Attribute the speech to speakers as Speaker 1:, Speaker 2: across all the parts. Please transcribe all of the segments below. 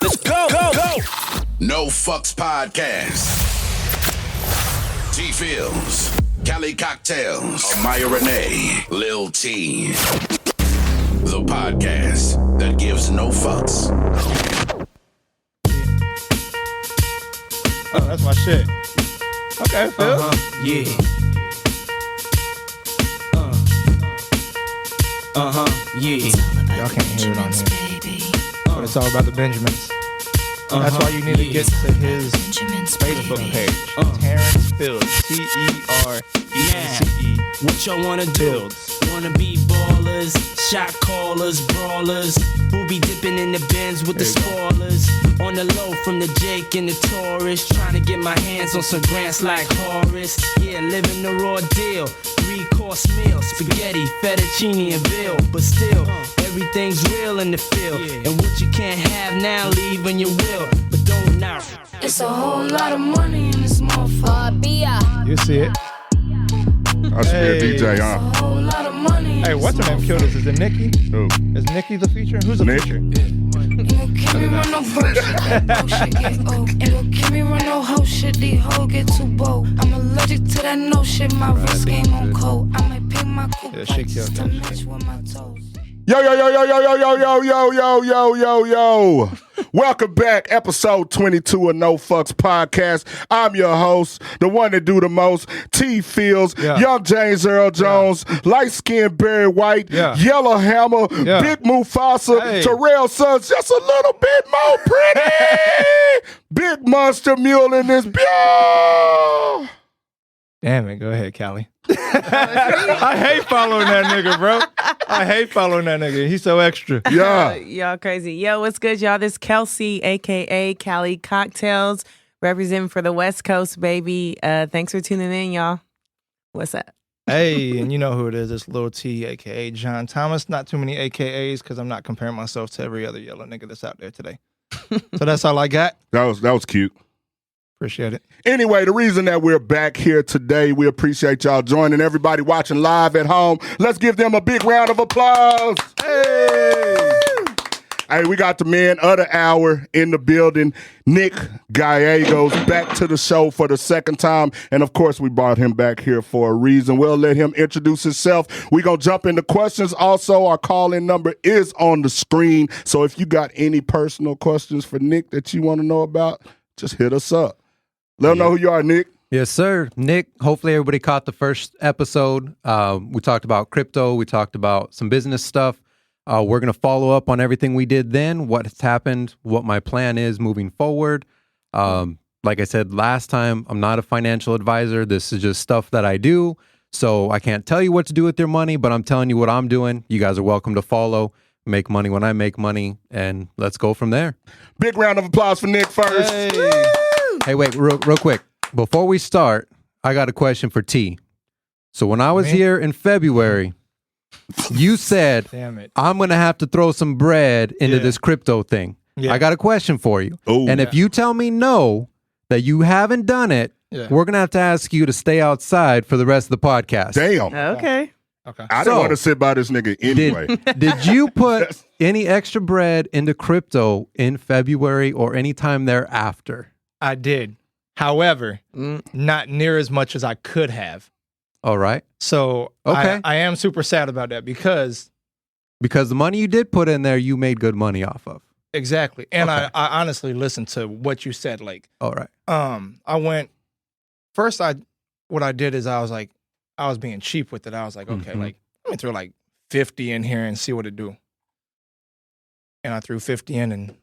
Speaker 1: Let's go.
Speaker 2: NoFux Podcast. T Fields, Cali Cocktails, Amaya Renee, Lil T. The podcast that gives no fucks.
Speaker 3: Oh, that's my shit. Okay, Phil.
Speaker 1: Yeah. Yeah.
Speaker 3: Y'all can't hear it on here. But it's all about the Benjamins. That's why you need to get to his Facebook page. Terrence Fields. T-E-R-E-N-C-E.
Speaker 1: What y'all wanna do?
Speaker 3: Fields.
Speaker 1: Wanna be ballers, shot callers, brawlers, who be dipping in the bins with the spoilers. On the low from the Jake and the Taurus, trying to get my hands on some grants like Horace. Yeah, living the raw deal. 3-course meal, spaghetti, fettuccine, and veal. But still, everything's real in the field. And what you can't have now, leave when you will. But don't now.
Speaker 4: It's a whole lot of money in this motherfucker.
Speaker 3: You see it.
Speaker 5: That's hey. DJ,
Speaker 4: A whole lot of money.
Speaker 3: Hey, what's her name killed us? Is it Nikki?
Speaker 5: Who?
Speaker 3: Is Nikki the feature? Who's the feature?
Speaker 4: Ain't gon' keep me run no bullshit. Oh shit get old. Ain't gon' keep me run no hoe shit. These hoes get too bold. I'm allergic to that no shit. My wrist game on cold. I might pick my coupe
Speaker 3: Yeah, she killed
Speaker 4: to
Speaker 3: that
Speaker 4: match
Speaker 3: shit.
Speaker 4: with my toes.
Speaker 5: Yo. Welcome back, episode 22 of NoFux Podcast. I'm your host, the one that do the most, T Fields, Young James Earl Jones, light-skinned Barry White, Yellow Hammer, Big Mufasa, Terrell Sons, just a little bit more pretty. Big Monster Mule in this bill.
Speaker 3: Damn it, go ahead, Callie. I hate following that nigga, bro. I hate following that nigga. He's so extra.
Speaker 5: Yeah.
Speaker 6: Y'all crazy. Yo, what's good, y'all? This Kelsey, a.k.a. Cali Cocktails, representing for the West Coast, baby. Thanks for tuning in, y'all. What's up?
Speaker 3: Hey, and you know who it is. It's Lil T, a.k.a. John Thomas. Not too many AKAs because I'm not comparing myself to every other yellow nigga that's out there today. So that's all I got.
Speaker 5: That was cute.
Speaker 3: Appreciate it.
Speaker 5: Anyway, the reason that we're back here today, we appreciate y'all joining. Everybody watching live at home, let's give them a big round of applause. Hey, we got the man of the hour in the building, Nick Gallegos, back to the show for the second time. And of course, we brought him back here for a reason. We'll let him introduce himself. We're going to jump into questions. Also, our call-in number is on the screen. So if you got any personal questions for Nick that you want to know about, just hit us up. Let them know who you are, Nick.
Speaker 7: Yes, sir. Nick, hopefully everybody caught the first episode. We talked about crypto. We talked about some business stuff. We're going to follow up on everything we did then, what's happened, what my plan is moving forward. Like I said last time, I'm not a financial advisor. This is just stuff that I do. So I can't tell you what to do with your money, but I'm telling you what I'm doing. You guys are welcome to follow. Make money when I make money, and let's go from there.
Speaker 5: Big round of applause for Nick first.
Speaker 7: Hey, wait, real quick. Before we start, I got a question for T. So when I was here in February, you said, I'm going to have to throw some bread into this crypto thing. Yeah. I got a question for you. And if you tell me no, that you haven't done it, we're going to ask you to stay outside for the rest of the podcast.
Speaker 5: Damn.
Speaker 6: Okay.
Speaker 5: I didn't want to sit by this nigga anyway.
Speaker 7: Did you put any extra bread into crypto in February or any time thereafter?
Speaker 3: I did. However, not near as much as I could have.
Speaker 7: All right.
Speaker 3: So I am super sad about that because
Speaker 7: the money you did put in there, you made good money off of.
Speaker 3: Exactly. And I honestly listened to what you said. Like,
Speaker 7: all right.
Speaker 3: I went first. What I did is I was being cheap with it. I was like, okay, like let me throw like 50 in here and see what it do. And I threw 50 in and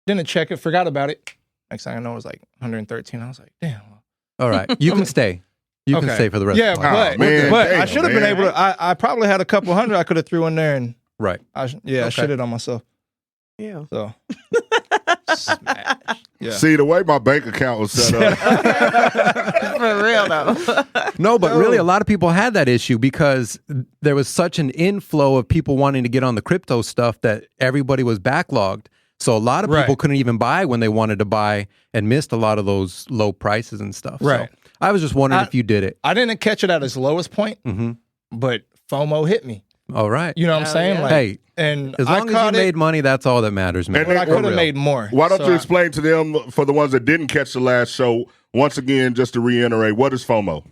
Speaker 3: didn't check it. Forgot about it. Next thing I know, it was like 113. I was like, damn.
Speaker 7: All right. You can stay. You can stay for the rest of the
Speaker 3: time. But I should have been able to. I probably had a couple hundred I could have threw in there. And
Speaker 7: right.
Speaker 3: I shitted on myself. Yeah. So. Smash. Yeah.
Speaker 5: See, the way my bank account was set up.
Speaker 6: For real, though.
Speaker 7: No, but really, a lot of people had that issue because there was such an inflow of people wanting to get on the crypto stuff that everybody was backlogged. So a lot of people couldn't even buy when they wanted to buy and missed a lot of those low prices and stuff.
Speaker 3: Right.
Speaker 7: So I was just wondering if you did it.
Speaker 3: I didn't catch it at its lowest point, but FOMO hit me.
Speaker 7: All right.
Speaker 3: You know what I'm saying?
Speaker 6: yeah.
Speaker 3: Like,
Speaker 7: Hey,
Speaker 3: and
Speaker 7: as long as you made money, that's all that matters, man.
Speaker 5: And
Speaker 3: but I
Speaker 5: For
Speaker 3: could have
Speaker 5: real.
Speaker 3: made more.
Speaker 5: Why don't
Speaker 3: So
Speaker 5: you explain to them, for the ones that didn't catch the last show, once again, just to reiterate, what is FOMO?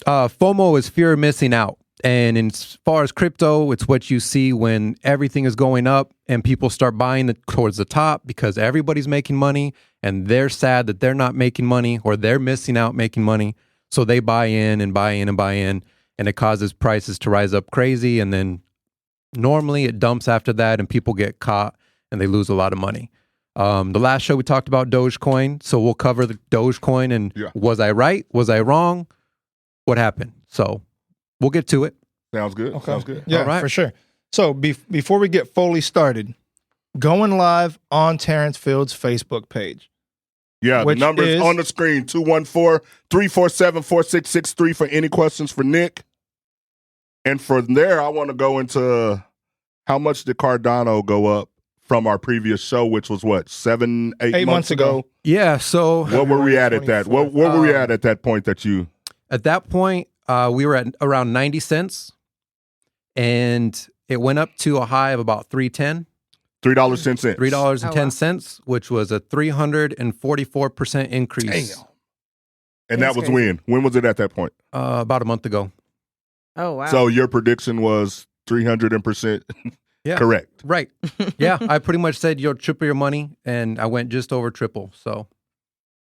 Speaker 7: FOMO is fear of missing out. And as far as crypto, it's what you see when everything is going up and people start buying towards the top because everybody's making money and they're sad that they're not making money or they're missing out making money. So they buy in and buy in and buy in, and it causes prices to rise up crazy. And then normally it dumps after that and people get caught and they lose a lot of money. The last show we talked about Dogecoin. So we'll cover the Dogecoin and was I right? Was I wrong? What happened? So we'll get to it.
Speaker 5: Sounds good.
Speaker 3: Okay.
Speaker 5: Sounds good.
Speaker 3: Yeah,
Speaker 7: All right.
Speaker 3: for sure. So before we get fully started, going live on Terrence Field's Facebook page.
Speaker 5: Yeah, the
Speaker 3: Which
Speaker 5: number is
Speaker 3: is-
Speaker 5: on the screen, 214-347-4663 for any questions for Nick. And from there, I want to go into how much did Cardano go up from our previous show, which was what, 8 months ago?
Speaker 7: Yeah. So
Speaker 5: What were we at that? What were we at that point that you...
Speaker 7: at that point, we were at around 90 cents and it went up to a high of about $3.10.
Speaker 5: $3.10.
Speaker 7: $3.10, which was a 344% increase.
Speaker 5: Damn. And that was when? When was it at that point?
Speaker 7: About a month ago.
Speaker 6: Oh, wow.
Speaker 5: So your prediction was 300%
Speaker 7: Yeah.
Speaker 5: correct.
Speaker 7: Right. Yeah. I pretty much said you'll triple your money, and I went just over triple. So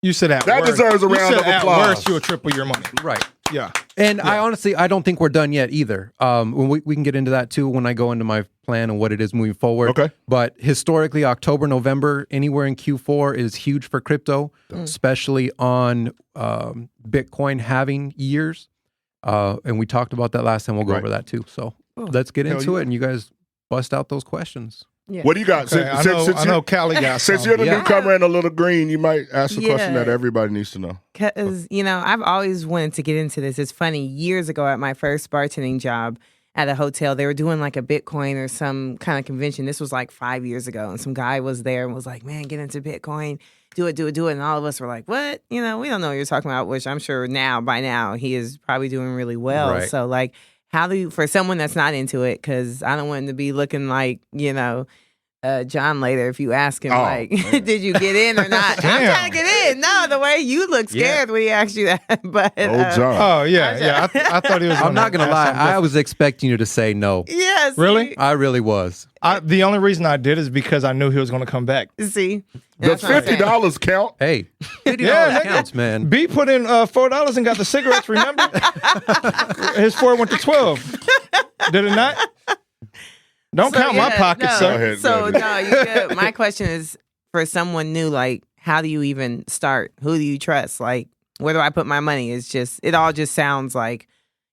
Speaker 3: You said at
Speaker 5: That
Speaker 3: worst.
Speaker 5: deserves a
Speaker 3: You
Speaker 5: round
Speaker 3: said
Speaker 5: of
Speaker 3: at
Speaker 5: applause.
Speaker 3: worst, you'll triple your money.
Speaker 7: right.
Speaker 3: Yeah.
Speaker 7: And I honestly, I don't think we're done yet either. When we can get into that too when I go into my plan and what it is moving forward.
Speaker 5: Okay.
Speaker 7: But historically, October, November, anywhere in Q4 is huge for crypto, especially on Bitcoin halving years. And we talked about that last time. We'll go over that too. So let's get into it, and you guys bust out those questions.
Speaker 6: Yeah.
Speaker 5: What do you got?
Speaker 3: Okay, I know Callie got
Speaker 5: Since
Speaker 3: some.
Speaker 5: you're the
Speaker 7: Yeah.
Speaker 5: newcomer and a little green, you might ask a question
Speaker 6: Yeah.
Speaker 5: that everybody needs to know.
Speaker 6: Because, I've always wanted to get into this. It's funny, years ago at my first bartending job at a hotel, they were doing like a Bitcoin or some kind of convention. This was like 5 years ago. And some guy was there and was like, man, get into Bitcoin. Do it. And all of us were like, what? We don't know what you're talking about, which I'm sure by now, he is probably doing really well.
Speaker 7: Right.
Speaker 6: So, like, how do you, for someone that's not into it, because I don't want him to be looking like, John later, if you ask him,
Speaker 5: man.
Speaker 6: did you get in or not? I'm trying to get in. No, the way you look scared when he asked you that. But
Speaker 5: John.
Speaker 3: Oh, yeah. I thought he was
Speaker 7: I'm not going to lie.
Speaker 3: ask
Speaker 7: I was expecting you to say no.
Speaker 6: yes,
Speaker 3: Really?
Speaker 7: I really was.
Speaker 3: The only reason I did is because I knew he was going to come back.
Speaker 6: See,
Speaker 5: Does
Speaker 6: That's what I'm saying.
Speaker 5: $50 count?
Speaker 7: Hey, $50
Speaker 3: Yeah, nigga.
Speaker 7: counts, man.
Speaker 3: B put in $4 and got the cigarettes, remember? His 4 went to 12. Did it not? Don't count my pockets,
Speaker 6: no.
Speaker 3: sir.
Speaker 5: Go ahead,
Speaker 6: So
Speaker 5: go
Speaker 6: no, you good. My question is for someone new, like, how do you even start? Who do you trust? Like, where do I put my money? It all just sounds like,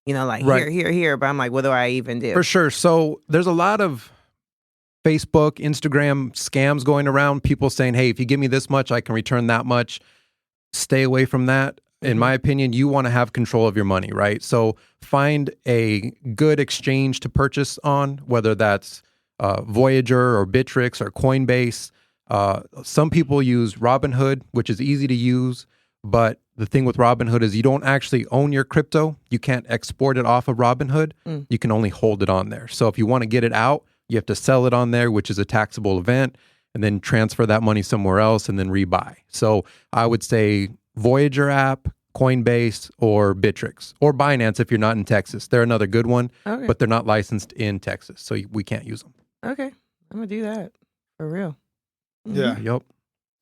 Speaker 7: Right.
Speaker 6: here. But I'm like, what do I even do?
Speaker 7: For sure. So there's a lot of Facebook, Instagram scams going around. People saying, hey, if you give me this much, I can return that much. Stay away from that. In my opinion, you want to have control of your money, right? So find a good exchange to purchase on, whether that's Voyager or Bittrex or Coinbase. Some people use Robinhood, which is easy to use. But the thing with Robinhood is you don't actually own your crypto. You can't export it off of Robinhood. You can only hold it on there. So if you want to get it out, you have to sell it on there, which is a taxable event, and then transfer that money somewhere else and then rebuy. So I would say Voyager app, Coinbase, or Bittrex, or Binance if you're not in Texas. They're another good one,
Speaker 6: Okay.
Speaker 7: but they're not licensed in Texas, so we can't use them.
Speaker 6: Okay, I'm gonna do that for real.
Speaker 3: Yeah.
Speaker 7: Yep.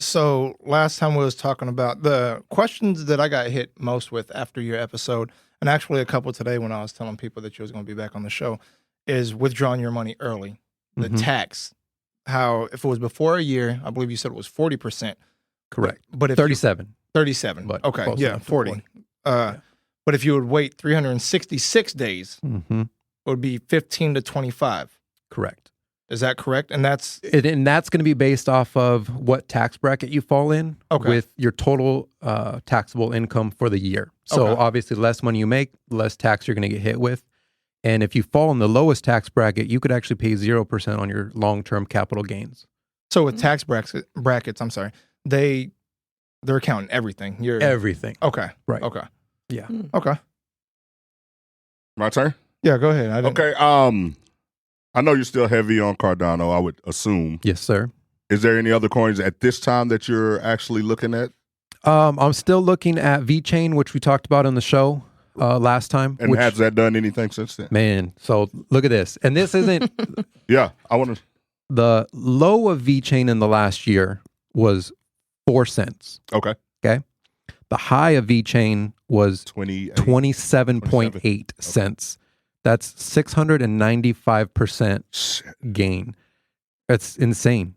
Speaker 3: So last time we was talking about the questions that I got hit most with after your episode, and actually a couple today when I was telling people that you was going to be back on the show, is withdrawing your money early. The tax. How if it was before a year, I believe you said it was 40%.
Speaker 7: Correct.
Speaker 3: But if
Speaker 7: 37.
Speaker 3: 37.
Speaker 7: But
Speaker 3: Okay,
Speaker 7: close
Speaker 3: yeah,
Speaker 7: enough to
Speaker 3: 40. But if you would wait 366 days,
Speaker 7: Mm-hmm.
Speaker 3: it would be 15 to 25.
Speaker 7: Correct.
Speaker 3: Is that correct? And that's
Speaker 7: And that's going to be based off of what tax bracket you fall in
Speaker 3: Okay.
Speaker 7: with your total taxable income for the year. So
Speaker 3: Okay.
Speaker 7: obviously, the less money you make, the less tax you're going to get hit with. And if you fall in the lowest tax bracket, you could actually pay 0% on your long-term capital gains.
Speaker 3: so with tax brackets. I'm sorry, they're counting everything.
Speaker 7: Everything.
Speaker 3: Okay,
Speaker 7: Right.
Speaker 3: Okay,
Speaker 7: Yeah.
Speaker 3: okay.
Speaker 5: My turn?
Speaker 3: Yeah, go ahead. I didn't-
Speaker 5: Okay. I know you're still heavy on Cardano, I would assume.
Speaker 7: Yes, sir.
Speaker 5: Is there any other coins at this time that you're actually looking at?
Speaker 7: I'm still looking at VeChain, which we talked about on the show last time.
Speaker 5: And has that done anything since then?
Speaker 7: Man, so look at this. And this isn't...
Speaker 5: Yeah, I want to...
Speaker 7: The low of VeChain in the last year was 4 cents.
Speaker 5: Okay.
Speaker 7: Okay. The high of VeChain was 27.8 cents. That's 695% gain. That's insane.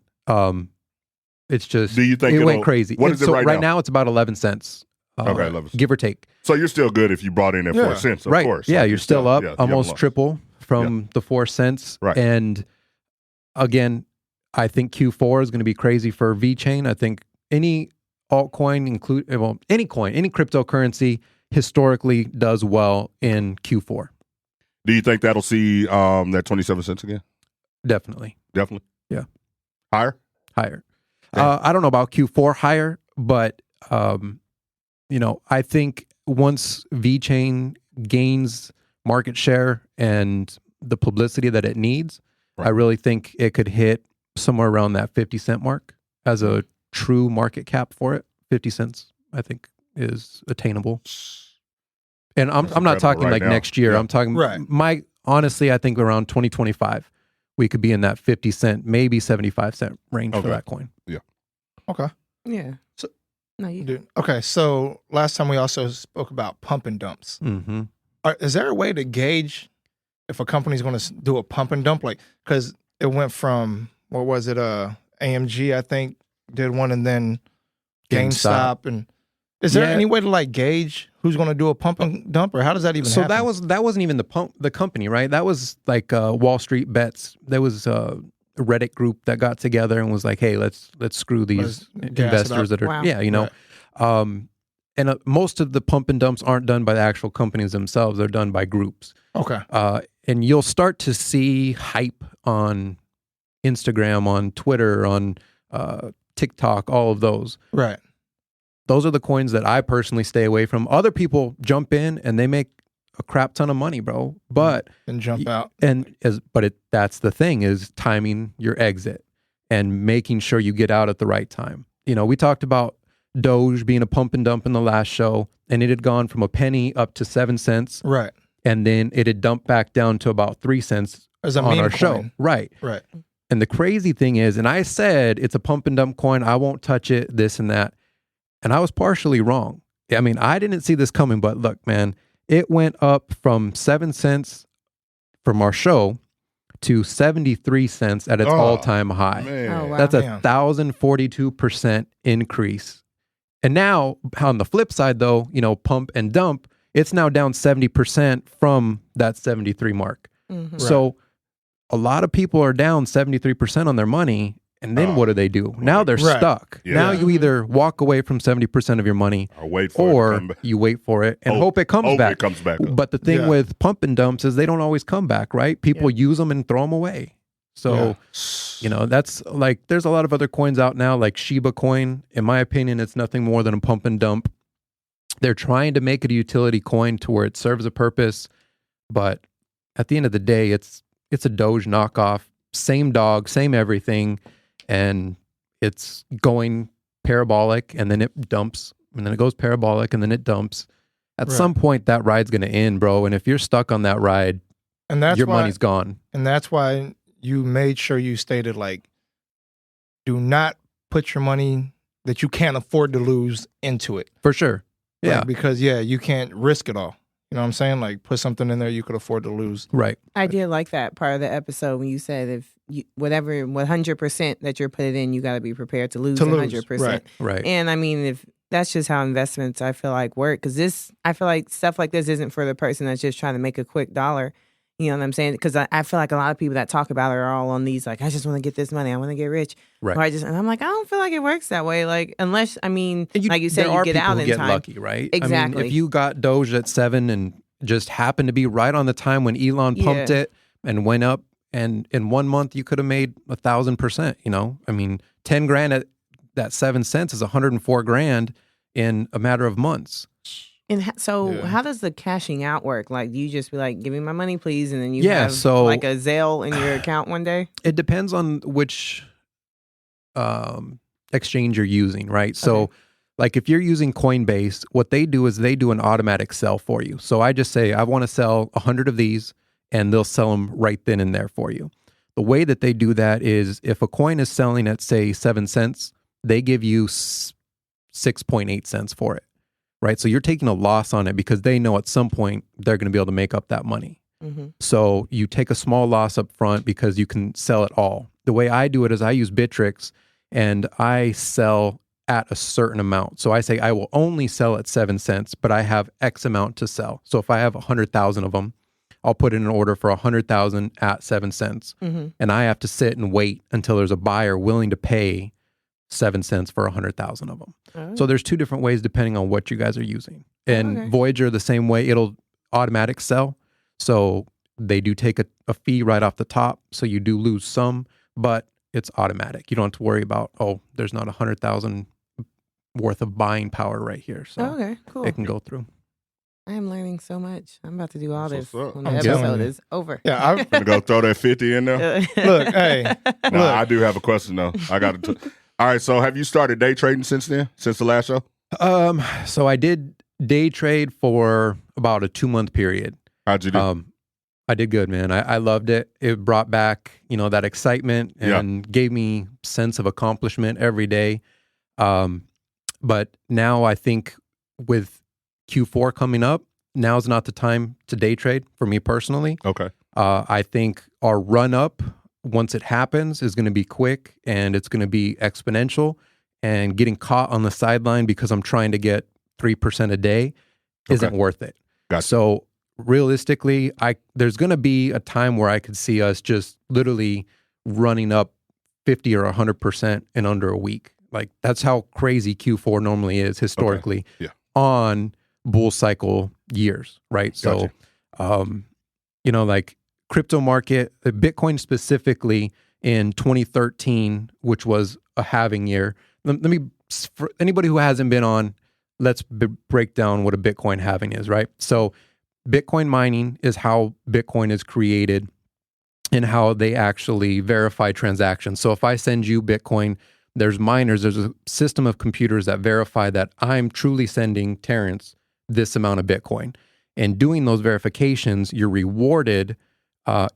Speaker 7: It's just,
Speaker 5: do you think
Speaker 7: it went crazy.
Speaker 5: What is it right now?
Speaker 7: Right now it's about 11 cents.
Speaker 5: Okay, 11 cents.
Speaker 7: Give or take.
Speaker 5: So you're still good if you brought in at 4 cents, of
Speaker 7: right.
Speaker 5: course.
Speaker 7: Yeah,
Speaker 5: Like
Speaker 7: you're still up almost triple from
Speaker 5: Yeah.
Speaker 7: the 4 cents.
Speaker 5: Right.
Speaker 7: And again, I think Q4 is going to be crazy for VeChain. I think any altcoin, any coin, any cryptocurrency historically does well in Q4.
Speaker 5: Do you think that'll see that 27 cents again?
Speaker 7: Definitely.
Speaker 5: Definitely.
Speaker 7: Yeah.
Speaker 5: Higher?
Speaker 7: Higher.
Speaker 5: Yeah.
Speaker 7: I don't know about Q4 higher, but I think once VeChain gains market share and the publicity that it needs,
Speaker 5: Right.
Speaker 7: I really think it could hit somewhere around that 50 cent mark as a true market cap for it. 50 cents, I think, is attainable. And I'm not talking
Speaker 5: right
Speaker 7: like
Speaker 5: now.
Speaker 7: next year.
Speaker 5: Yeah.
Speaker 7: I'm talking
Speaker 3: Right.
Speaker 7: honestly, I think around 2025, we could be in that 50 cent, maybe 75 cent range for that coin.
Speaker 3: Okay.
Speaker 6: Yeah.
Speaker 3: So-
Speaker 6: No, you
Speaker 3: Dude. Okay. So last time we also spoke about pump and dumps.
Speaker 7: Mm-hmm.
Speaker 3: Is there a way to gauge if a company's going to do a pump and dump? Like, because it went from, what was it? AMG, I think, did one, and then GameStop. And is there any way to like gauge who's going to do a pump and dump, or how does that even happen?
Speaker 7: that wasn't even the company, right? That was like Wall Street Bets. There was a Reddit group that got together and was like, "Hey, let's screw these
Speaker 3: Let's gas it
Speaker 7: investors
Speaker 3: up."
Speaker 7: that are
Speaker 3: Right.
Speaker 7: And most of the pump and dumps aren't done by the actual companies themselves; they're done by groups.
Speaker 3: Okay.
Speaker 7: And you'll start to see hype on Instagram, on Twitter, on TikTok, all of those.
Speaker 3: Right.
Speaker 7: Those are the coins that I personally stay away from. Other people jump in and they make a crap ton of money, bro. But
Speaker 3: And jump out.
Speaker 7: that's the thing, is timing your exit and making sure you get out at the right time. We talked about Doge being a pump and dump in the last show, and it had gone from a penny up to 7 cents,
Speaker 3: Right.
Speaker 7: and then it had dumped back down to about 3 cents
Speaker 3: As a
Speaker 7: on
Speaker 3: meme
Speaker 7: our
Speaker 3: coin.
Speaker 7: show. Right.
Speaker 3: Right.
Speaker 7: And the crazy thing is, and I said it's a pump and dump coin, I won't touch it, this and that. And I was partially wrong. I mean, I didn't see this coming, but look, man, it went up from 7 cents from our show to 73 cents at its all-time high.
Speaker 5: Man.
Speaker 6: Oh, wow.
Speaker 7: That's a
Speaker 3: Damn.
Speaker 7: 1,042% increase. And now, on the flip side, though, pump and dump, it's now down 70% from that 73 mark.
Speaker 6: Mhm.
Speaker 7: So a lot of people are down 73% on their money. And then what do? Now they're
Speaker 3: Right.
Speaker 7: stuck.
Speaker 5: Yeah.
Speaker 7: Now you either walk away from 70% of your money,
Speaker 5: Or wait for it to
Speaker 7: or
Speaker 5: come back.
Speaker 7: you wait for it and hope it comes back.
Speaker 5: It comes back up.
Speaker 7: But the thing
Speaker 3: Yeah.
Speaker 7: with pump and dumps is they don't always come back, right? People use them and throw them away. So, that's like, there's a lot of other coins out now, like Shiba coin. In my opinion, it's nothing more than a pump and dump. They're trying to make it a utility coin to where it serves a purpose. But at the end of the day, it's a Doge knockoff, same dog, same everything. And it's going parabolic, and then it dumps, and then it goes parabolic, and then it dumps. At some point, that ride's going to end, bro. And if you're stuck on that ride,
Speaker 3: And that's
Speaker 7: your
Speaker 3: why,
Speaker 7: money's gone.
Speaker 3: And that's why you made sure you stated, like, do not put your money that you can't afford to lose into it.
Speaker 7: For sure.
Speaker 3: Like,
Speaker 7: Yeah.
Speaker 3: because, you can't risk it all. You know what I'm saying? Like, put something in there you could afford to lose.
Speaker 7: Right.
Speaker 6: I did like that part of the episode when you said if you, whatever 100% that you're putting in, you got to be prepared to lose 100%.
Speaker 7: Right.
Speaker 6: And I mean, if that's just how investments I feel like work, because I feel like stuff like this isn't for the person that's just trying to make a quick dollar. You know what I'm saying? Because I feel like a lot of people that talk about it are all on these, like, I just want to get this money. I want to get rich.
Speaker 7: Right.
Speaker 6: Or and I'm like, I don't feel like it works that way. Like, unless, I mean,
Speaker 7: And
Speaker 6: like you said,
Speaker 7: there
Speaker 6: you
Speaker 7: are
Speaker 6: get
Speaker 7: people
Speaker 6: out
Speaker 7: who
Speaker 6: in
Speaker 7: get
Speaker 6: time.
Speaker 7: lucky, right?
Speaker 6: Exactly.
Speaker 7: I mean, if you got Doge at 7 and just happened to be right on the time when Elon pumped it and went up, and in 1 month you could have made 1,000%. I mean, 10 grand at that 7 cents is 104 grand in a matter of months.
Speaker 6: And so,
Speaker 3: Yeah.
Speaker 6: how does the cashing out work? Like, do you just be like, "Give me my money, please," and then you
Speaker 7: Yeah,
Speaker 6: have
Speaker 7: so-
Speaker 6: like a Zelle in your account one day?
Speaker 7: It depends on which exchange you're using, right? So,
Speaker 6: Okay.
Speaker 7: like if you're using Coinbase, what they do is they do an automatic sell for you. So I just say, I want to sell 100 of these, and they'll sell them right then and there for you. The way that they do that is if a coin is selling at, say, 7 cents, they give you 6.8 cents for it, right? So you're taking a loss on it because they know at some point they're going to be able to make up that money.
Speaker 6: Mm-hmm.
Speaker 7: So you take a small loss up front because you can sell it all. The way I do it is I use Bittrex, and I sell at a certain amount. So I say I will only sell at 7 cents, but I have X amount to sell. So if I have 100,000 of them, I'll put in an order for 100,000 at 7 cents.
Speaker 6: Mm-hmm.
Speaker 7: And I have to sit and wait until there's a buyer willing to pay 7 cents for 100,000 of them.
Speaker 6: Oh.
Speaker 7: So there's two different ways depending on what you guys are using. And
Speaker 6: Okay.
Speaker 7: Voyager, the same way, it'll automatic sell. So they do take a fee right off the top. So you do lose some, but it's automatic. You don't have to worry about, oh, there's not 100,000 worth of buying power right here. So
Speaker 6: Okay, cool.
Speaker 7: it can go through.
Speaker 6: I am learning so much. I'm about to do all
Speaker 5: That's
Speaker 6: this
Speaker 5: what's up.
Speaker 6: when the
Speaker 3: I'm telling
Speaker 6: episode
Speaker 3: you.
Speaker 6: is over.
Speaker 3: Yeah, I'm
Speaker 5: Gonna go throw that 50 in there.
Speaker 3: look, hey,
Speaker 5: No,
Speaker 3: look.
Speaker 5: I do have a question though. I got to. All right, so have you started day trading since then? Since the last show?
Speaker 7: So I did day trade for about a 2-month period.
Speaker 5: How'd you do?
Speaker 7: I did good, man. I loved it. It brought back, that excitement and gave me sense of accomplishment every day. But now I think with Q4 coming up, now's not the time to day trade for me personally.
Speaker 5: Okay.
Speaker 7: I think our run up, once it happens, is going to be quick and it's going to be exponential. And getting caught on the sideline because I'm trying to get 3% a day isn't worth it.
Speaker 5: Gotcha.
Speaker 7: So realistically, there's going to be a time where I could see us just literally running up 50 or 100% in under a week. Like that's how crazy Q4 normally is historically on bull cycle years, right?
Speaker 5: Gotcha.
Speaker 7: So, like crypto market, Bitcoin specifically in 2013, which was a halving year. Let me, for anybody who hasn't been on, let's break down what a Bitcoin halving is, right? So Bitcoin mining is how Bitcoin is created and how they actually verify transactions. So if I send you Bitcoin, there's miners, there's a system of computers that verify that I'm truly sending Terrence this amount of Bitcoin. And doing those verifications, you're rewarded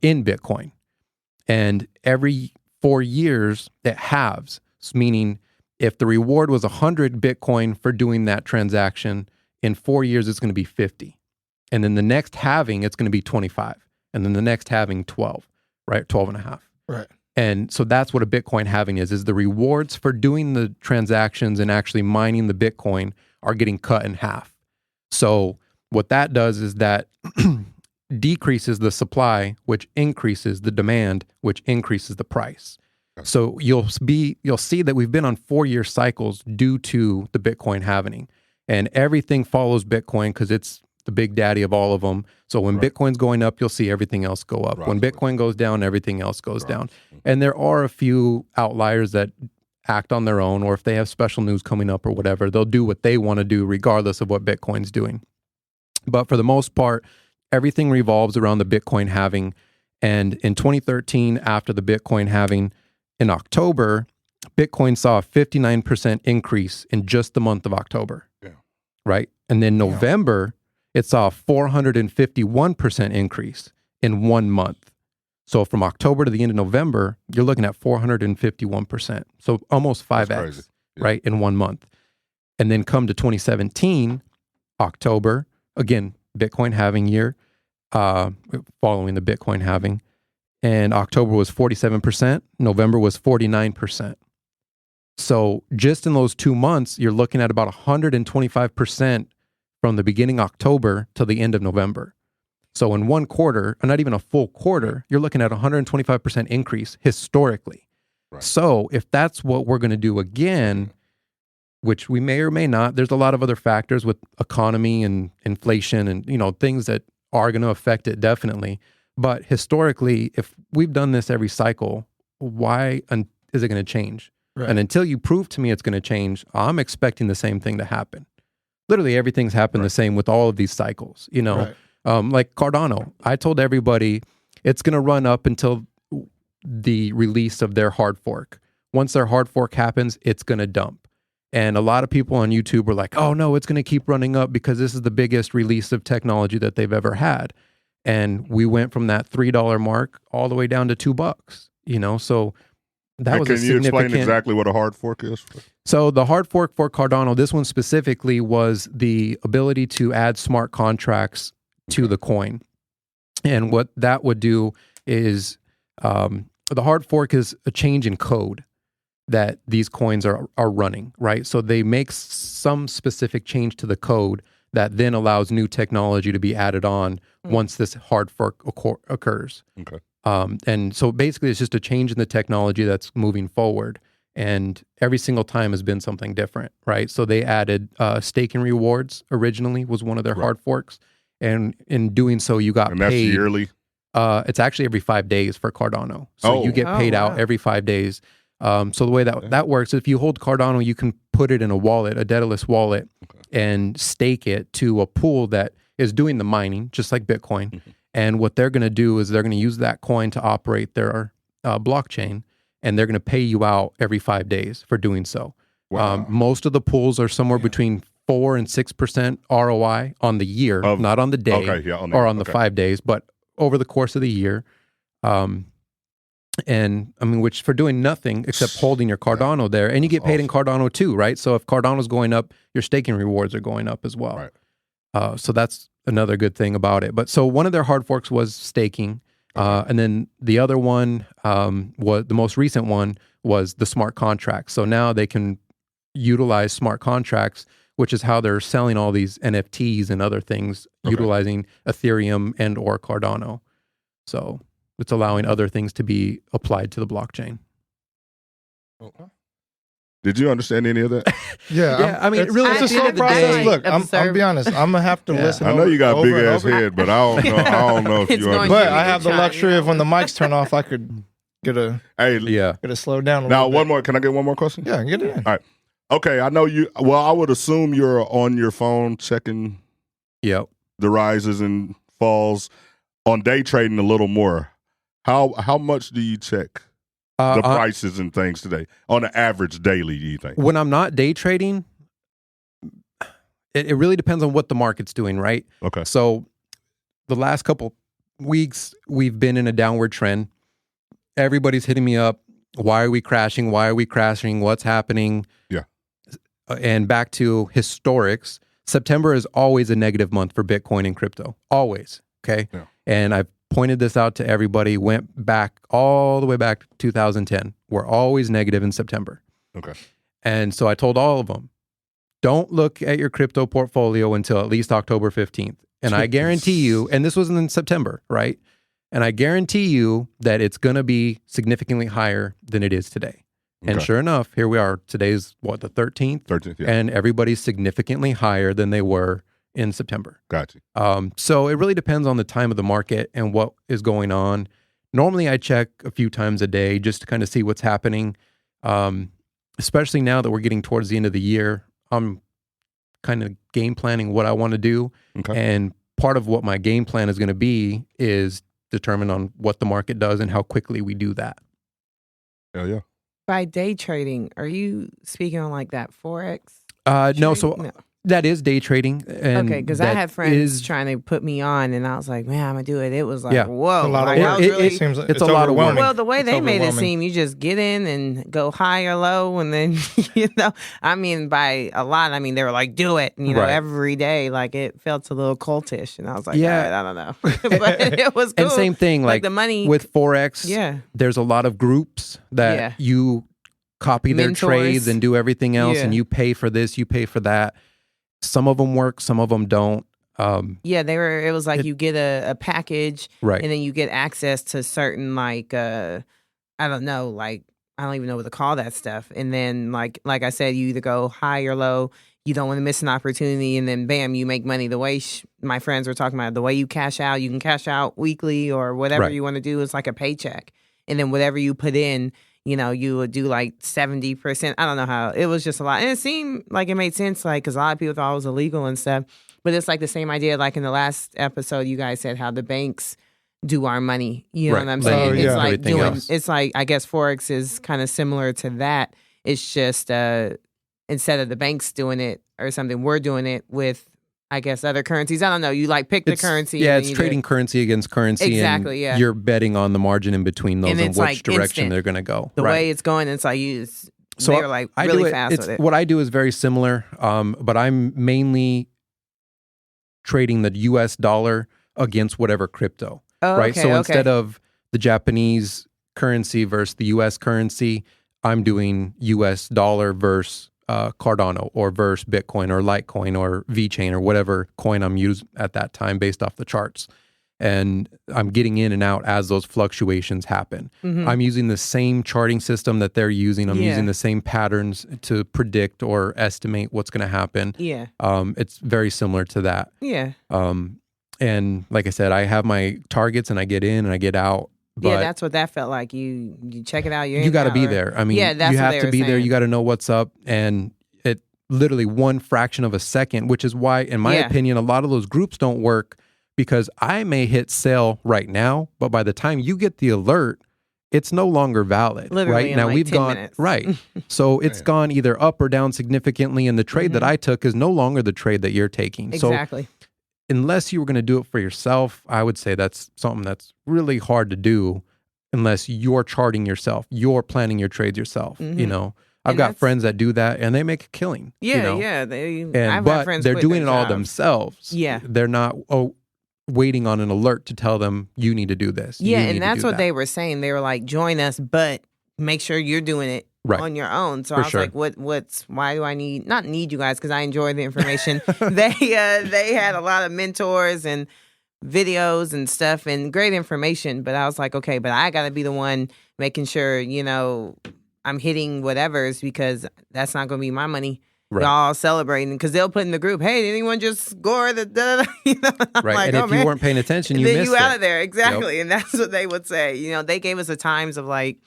Speaker 7: in Bitcoin. And every 4 years, it halves, meaning if the reward was 100 Bitcoin for doing that transaction, in 4 years, it's going to be 50. And then the next halving, it's going to be 25. And then the next halving, 12, right? 12 and a half.
Speaker 3: Right.
Speaker 7: And so that's what a Bitcoin halving is the rewards for doing the transactions and actually mining the Bitcoin are getting cut in half. So what that does is that decreases the supply, which increases the demand, which increases the price. So you'll see that we've been on 4-year cycles due to the Bitcoin halving, and everything follows Bitcoin because it's the big daddy of all of them. So when Bitcoin's going up, you'll see everything else go up. When Bitcoin goes down, everything else goes down. And there are a few outliers that act on their own, or if they have special news coming up or whatever, they'll do what they want to do regardless of what Bitcoin's doing. But for the most part, everything revolves around the Bitcoin halving. And in 2013, after the Bitcoin halving, in October, Bitcoin saw a 59% increase in just the month of October.
Speaker 5: Yeah.
Speaker 7: Right? And then November, it saw a 451% increase in 1 month. So from October to the end of November, you're looking at 451%. So almost 5x, right, in 1 month. And then come to 2017, October, again, Bitcoin halving year, following the Bitcoin halving. And October was 47%, November was 49%. So just in those 2 months, you're looking at about 125% from the beginning October to the end of November. So in 1 quarter, or not even a full quarter, you're looking at 125% increase historically.
Speaker 5: Right.
Speaker 7: So if that's what we're going to do again, which we may or may not, there's a lot of other factors with economy and inflation and, things that are going to affect it definitely. But historically, if we've done this every cycle, why is it going to change?
Speaker 3: Right.
Speaker 7: And until you prove to me it's going to change, I'm expecting the same thing to happen. literally everything's happened the same with all of these cycles, you know. Like Cardano, I told everybody it's going to run up until the release of their hard fork. Once their hard fork happens, it's going to dump. And a lot of people on YouTube were like, oh no, it's going to keep running up because this is the biggest release of technology that they've ever had. And we went from that $3 mark all the way down to $2, you know, so that was a significant...
Speaker 5: Can you explain exactly what a hard fork is?
Speaker 7: So the hard fork for Cardano, this one specifically was the ability to add smart contracts to the coin. And what that would do is the hard fork is a change in code that these coins are running, right? So they make some specific change to the code that then allows new technology to be added on once this hard fork occurs.
Speaker 5: Okay.
Speaker 7: And so basically it's just a change in the technology that's moving forward. And every single time has been something different, right? So they added staking rewards originally was one of their hard forks. And in doing so, you got paid. And that's
Speaker 5: yearly?
Speaker 7: It's actually every 5 days for Cardano. So you get paid out every 5 days. So the way that works, if you hold Cardano, you can put it in a wallet, a daedalus wallet, and stake it to a pool that is doing the mining, just like Bitcoin. And what they're going to do is they're going to use that coin to operate their blockchain, and they're going to pay you out every 5 days for doing so. Wow. Most of the pools are somewhere between 4 and 6% ROI on the year, not on the day or on the 5 days, but over the course of the year. And I mean, which for doing nothing except holding your Cardano there, and you get paid in Cardano too, right? So if Cardano's going up, your staking rewards are going up as well. Right. So that's another good thing about it. But so one of their hard forks was staking. And then the other one was the most recent one was the smart contracts. So now they can utilize smart contracts, which is how they're selling all these NFTs and other things, utilizing Ethereum and or Cardano. So it's allowing other things to be applied to the blockchain.
Speaker 5: Did you understand any of that?
Speaker 3: Yeah,
Speaker 7: I mean, it really
Speaker 3: it's a slow process. Look, I'm be honest. I'm gonna have to listen.
Speaker 5: I know you got a big ass head, but I don't know if you understand.
Speaker 3: But I have the luxury of when the mics turn off, I could get a slow down a little bit.
Speaker 5: One more. Can I get one more question?
Speaker 3: Yeah, get it in.
Speaker 5: All right. Okay, I know you. Well, I would assume you're on your phone checking.
Speaker 7: The
Speaker 5: rises and falls on day trading a little more. How much do you check the prices and things today on an average daily, do you think?
Speaker 7: When I'm not day trading, it really depends on what the market's doing, right?
Speaker 5: Okay.
Speaker 7: So the last couple weeks, we've been in a downward trend. Everybody's hitting me up. Why are we crashing? Why are we crashing? What's happening?
Speaker 5: Yeah.
Speaker 7: And back to historics, September is always a negative month for Bitcoin and crypto. Always. Okay.
Speaker 5: Yeah.
Speaker 7: And I've pointed this out to everybody, went back all the way back to 2010. We're always negative in September.
Speaker 5: Okay.
Speaker 7: And so I told all of them, don't look at your crypto portfolio until at least October 15th. And I guarantee you, and this was in September, right? And I guarantee you that it's going to be significantly higher than it is today. Okay. And sure enough, here we are. Today's what, the 13th?
Speaker 5: 13th, yeah.
Speaker 7: And everybody's significantly higher than they were in September.
Speaker 5: Gotcha.
Speaker 7: So it really depends on the time of the market and what is going on. Normally I check a few times a day just to kind of see what's happening. Especially now that we're getting towards the end of the year, I'm kind of game planning what I want to do.
Speaker 5: Okay.
Speaker 7: And part of what my game plan is going to be is determined on what the market does and how quickly we do that.
Speaker 5: Hell yeah.
Speaker 6: By day trading, are you speaking on like that Forex?
Speaker 7: No. That is day trading. And
Speaker 6: okay, because I had friends trying to put me on, and I was like, man, I'm going to do it. It was like, whoa.
Speaker 3: It's a lot of work. It seems like
Speaker 7: it's a lot of work.
Speaker 6: Well, the way they made it seem, you just get in and go high or low, and then, I mean, by a lot, I mean, they were like, do it, every day. Like, it felt a little cultish, and I was like, all right, I don't know. But it was cool.
Speaker 7: And same thing, like the money with Forex, there's a lot of groups that you copy their trades and do everything else, and you pay for this, you pay for that. Some of them work, some of them don't.
Speaker 6: It was like you get a package,
Speaker 7: right,
Speaker 6: and then you get access to certain I don't know, like I don't even know what to call that stuff. And then like I said, you either go high or low. You don't want to miss an opportunity, and then bam, you make money. The way my friends were talking about, the way you cash out, you can cash out weekly or whatever you want to do. It's like a paycheck, and then whatever you put in, you would do like 70%. I don't know how. It was just a lot. And it seemed like it made sense, like, because a lot of people thought it was illegal and stuff. But it's like the same idea, like in the last episode, you guys said how the banks do our money. You know what I'm saying?
Speaker 3: Oh, yeah.
Speaker 6: It's like
Speaker 7: Everything else.
Speaker 6: it's like, I guess Forex is kind of similar to that. It's just instead of the banks doing it or something, we're doing it with, I guess, other currencies. I don't know. You like pick the currency.
Speaker 7: Yeah,
Speaker 6: and
Speaker 7: it's
Speaker 6: you
Speaker 7: trading currency against currency.
Speaker 6: Exactly,
Speaker 7: and
Speaker 6: yeah.
Speaker 7: You're betting on the margin in between those
Speaker 6: And
Speaker 7: and
Speaker 6: it's
Speaker 7: which
Speaker 6: like
Speaker 7: direction
Speaker 6: instant.
Speaker 7: they're going to go.
Speaker 6: The
Speaker 7: Right.
Speaker 6: way it's going, it's like
Speaker 7: So
Speaker 6: they're like
Speaker 7: I
Speaker 6: really
Speaker 7: do it,
Speaker 6: fast with it.
Speaker 7: What I do is very similar, but I'm mainly trading the US dollar against whatever crypto.
Speaker 6: Oh,
Speaker 7: right.
Speaker 6: okay,
Speaker 7: So
Speaker 6: okay.
Speaker 7: instead of the Japanese currency versus the US currency, I'm doing US dollar versus Cardano or versus Bitcoin or Litecoin or VeChain or whatever coin I'm using at that time based off the charts. And I'm getting in and out as those fluctuations happen.
Speaker 6: Mhm.
Speaker 7: I'm using the same charting system that they're using. I'm
Speaker 6: Yeah.
Speaker 7: using the same patterns to predict or estimate what's going to happen.
Speaker 6: Yeah.
Speaker 7: It's very similar to that.
Speaker 6: Yeah.
Speaker 7: And like I said, I have my targets and I get in and I get out. But
Speaker 6: Yeah, that's what that felt like. You check it out.
Speaker 7: you got to be there. I mean,
Speaker 6: yeah, that's
Speaker 7: you
Speaker 6: what
Speaker 7: have
Speaker 6: they
Speaker 7: to
Speaker 6: were
Speaker 7: be there.
Speaker 6: saying.
Speaker 7: You got to know what's up. And it literally one fraction of a second, which is why, in my
Speaker 6: Yeah.
Speaker 7: opinion, a lot of those groups don't work because I may hit sell right now, but by the time you get the alert, it's no longer valid.
Speaker 6: Literally
Speaker 7: right
Speaker 6: in
Speaker 7: now,
Speaker 6: like
Speaker 7: we've
Speaker 6: 10
Speaker 7: gone
Speaker 6: minutes.
Speaker 7: right. So it's gone either up or down significantly, and the trade that I took is no longer the trade that you're taking.
Speaker 6: Exactly.
Speaker 7: So unless you were going to do it for yourself, I would say that's something that's really hard to do unless you're charting yourself, you're planning your trades yourself. You know, I've
Speaker 6: And
Speaker 7: got
Speaker 6: that's-
Speaker 7: friends that do that and they make a killing.
Speaker 6: Yeah,
Speaker 7: you know?
Speaker 6: yeah.
Speaker 7: And,
Speaker 6: I've had
Speaker 7: but
Speaker 6: friends
Speaker 7: they're
Speaker 6: quit
Speaker 7: doing it
Speaker 6: their
Speaker 7: all
Speaker 6: jobs.
Speaker 7: themselves.
Speaker 6: Yeah.
Speaker 7: They're not waiting on an alert to tell them you need to do this.
Speaker 6: Yeah,
Speaker 7: you need
Speaker 6: and
Speaker 7: to
Speaker 6: that's
Speaker 7: do
Speaker 6: what
Speaker 7: that.
Speaker 6: they were saying. They were like, join us, but make sure you're doing it
Speaker 7: Right.
Speaker 6: on your own. So
Speaker 7: For
Speaker 6: I was
Speaker 7: sure.
Speaker 6: like, why do I not need you guys? Because I enjoy the information. They had a lot of mentors and videos and stuff and great information. But I was like, okay, but I got to be the one making sure, I'm hitting whatever's because that's not going to be my money.
Speaker 7: Right.
Speaker 6: Y'all celebrating because they'll put in the group, hey, did anyone just score the I'm
Speaker 7: Right.
Speaker 6: like,
Speaker 7: and
Speaker 6: oh,
Speaker 7: if
Speaker 6: man.
Speaker 7: you weren't paying attention, you
Speaker 6: then
Speaker 7: missed
Speaker 6: you
Speaker 7: it.
Speaker 6: out of there. Exactly. And that's what they would say. They gave us the times of like,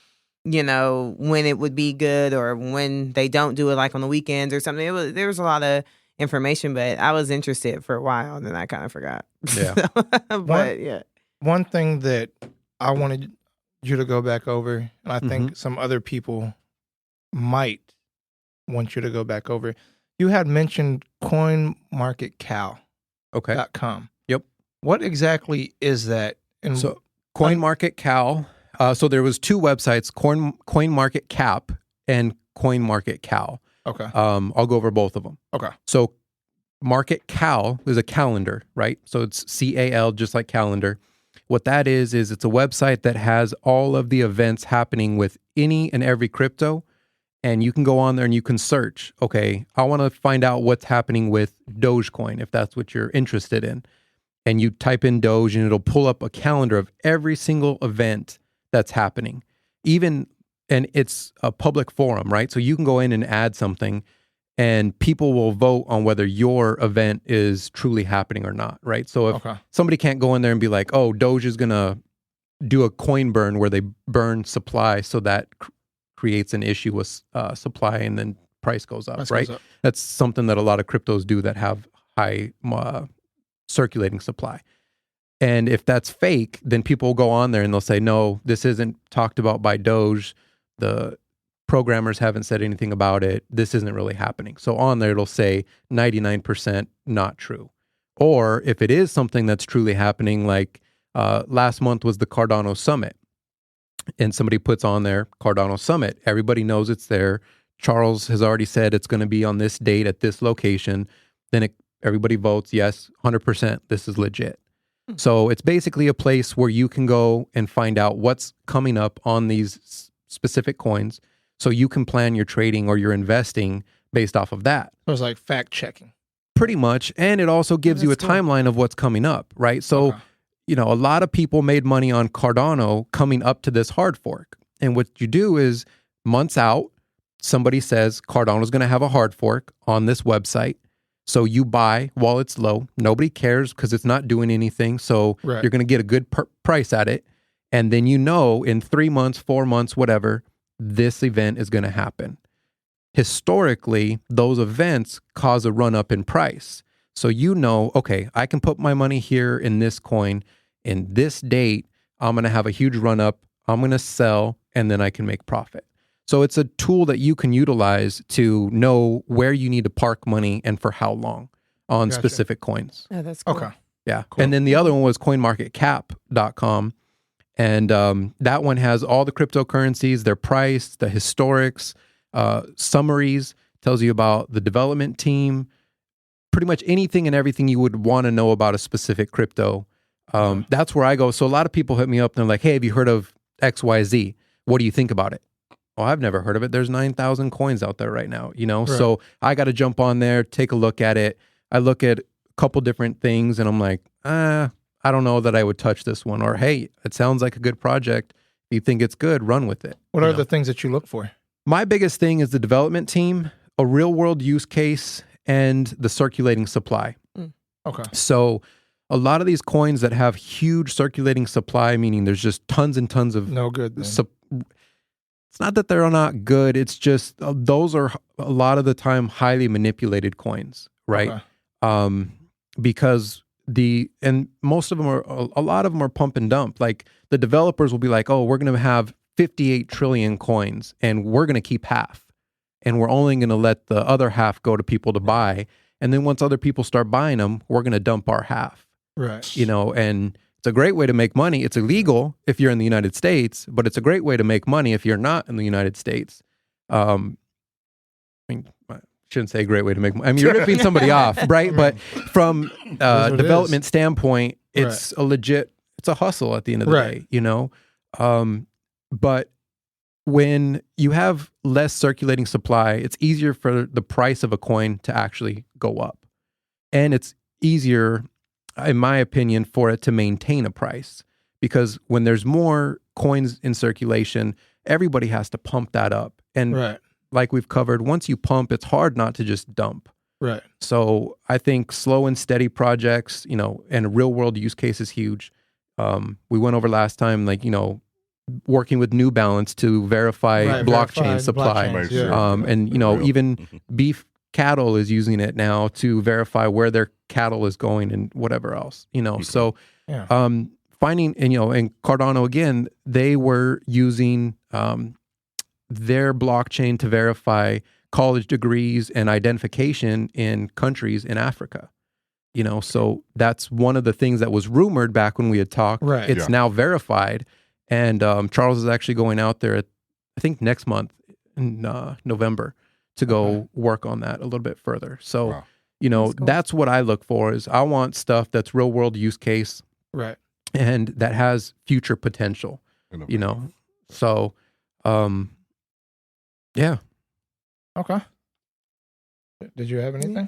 Speaker 6: when it would be good or when they don't do it, like on the weekends or something. There was a lot of information, but I was interested for a while and then I kind of forgot.
Speaker 7: Yeah.
Speaker 6: But yeah.
Speaker 3: One thing that I wanted you to go back over, and I think
Speaker 7: Mm-hmm.
Speaker 3: some other people might want you to go back over. You had mentioned CoinMarketCal.com.
Speaker 7: Okay. Yep.
Speaker 3: What exactly is that? And
Speaker 7: So CoinMarketCal. So there was two websites, CoinMarketCap and CoinMarketCal.
Speaker 3: okay,
Speaker 7: I'll go over both of them.
Speaker 3: okay,
Speaker 7: So MarketCal is a calendar, right? So it's CAL, just like calendar. What that is it's a website that has all of the events happening with any and every crypto. And you can go on there and you can search, okay, I want to find out what's happening with Dogecoin, if that's what you're interested in. And you type in Doge and it'll pull up a calendar of every single event that's happening. And it's a public forum, right? So you can go in and add something and people will vote on whether your event is truly happening or not, right? So if
Speaker 3: okay.
Speaker 7: somebody can't go in there and be like, oh, Doge is going to do a coin burn where they burn supply so that creates an issue with supply and then price goes up,
Speaker 3: Price
Speaker 7: right?
Speaker 3: goes up.
Speaker 7: That's something that a lot of cryptos do that have high circulating supply. And if that's fake, then people will go on there and they'll say, no, this isn't talked about by Doge. The programmers haven't said anything about it. This isn't really happening. So on there, it'll say 99% not true. Or if it is something that's truly happening, like last month was the Cardano Summit. And somebody puts on there Cardano Summit. Everybody knows it's there. Charles has already said it's going to be on this date at this location. Then everybody votes, yes, 100%, this is legit. So it's basically a place where you can go and find out what's coming up on these specific coins so you can plan your trading or your investing based off of that.
Speaker 3: So it's like fact checking.
Speaker 7: Pretty much. And it also gives you a
Speaker 3: That's cool.
Speaker 7: timeline of what's coming up, right? So,
Speaker 3: Okay.
Speaker 7: a lot of people made money on Cardano coming up to this hard fork. And what you do is months out, somebody says Cardano's going to have a hard fork on this website. So you buy while it's low. Nobody cares because it's not doing anything. So you're going to get a good price at it. And then in 3 months, 4 months, whatever, this event is going to happen. Historically, those events cause a run up in price. So okay, I can put my money here in this coin. In this date, I'm going to have a huge run up. I'm going to sell, and then I can make profit. So it's a tool that you can utilize to know where you need to park money and for how long on specific coins.
Speaker 6: Oh, that's cool.
Speaker 3: Okay.
Speaker 7: Yeah. Cool. And then the other one was coinmarketcap.com. And that one has all the cryptocurrencies, their price, the historics, summaries, tells you about the development team, pretty much anything and everything you would want to know about a specific crypto. That's where I go. So a lot of people hit me up and they're like, hey, have you heard of XYZ? What do you think about it? Oh, I've never heard of it. There's 9,000 coins out there right now, Right. So I got to jump on there, take a look at it. I look at a couple different things and I'm like, I don't know that I would touch this one. Or, hey, it sounds like a good project. If you think it's good, run with it.
Speaker 3: What are the things that you look for?
Speaker 7: My biggest thing is the development team, a real world use case, and the circulating supply.
Speaker 3: Okay.
Speaker 7: So a lot of these coins that have huge circulating supply, meaning there's just tons and tons of
Speaker 3: no good.
Speaker 7: It's not that they're not good. It's just those are a lot of the time highly manipulated coins, right? Okay. Because most of them are, a lot of them are pump and dump. Like the developers will be like, oh, we're going to have 58 trillion coins and we're going to keep half. And we're only going to let the other half go to people to buy. And then once other people start buying them, we're going to dump our half.
Speaker 3: Right.
Speaker 7: And it's a great way to make money. It's illegal if you're in the United States, but it's a great way to make money if you're not in the United States. I shouldn't say a great way to make money. I mean, you're ripping somebody off, right? But from development standpoint, it's it's a hustle at the end of the day, But when you have less circulating supply, it's easier for the price of a coin to actually go up. And it's easier, in my opinion, for it to maintain a price. Because when there's more coins in circulation, everybody has to pump that up. And like we've covered, once you pump, it's hard not to just dump.
Speaker 3: Right.
Speaker 7: So I think slow and steady projects, and a real world use case is huge. We went over last time, working with New Balance to verify blockchain supply. Even beef cattle is using it now to verify where their cattle is going and whatever else, So finding, and Cardano again, they were using their blockchain to verify college degrees and identification in countries in Africa. So that's one of the things that was rumored back when we had talked.
Speaker 3: Right.
Speaker 7: It's now verified. And Charles is actually going out there, I think next month in November, to go work on that a little bit further. So, that's what I look for is I want stuff that's real world use case.
Speaker 3: Right.
Speaker 7: And that has future potential, So, yeah.
Speaker 3: Okay. Did you have anything?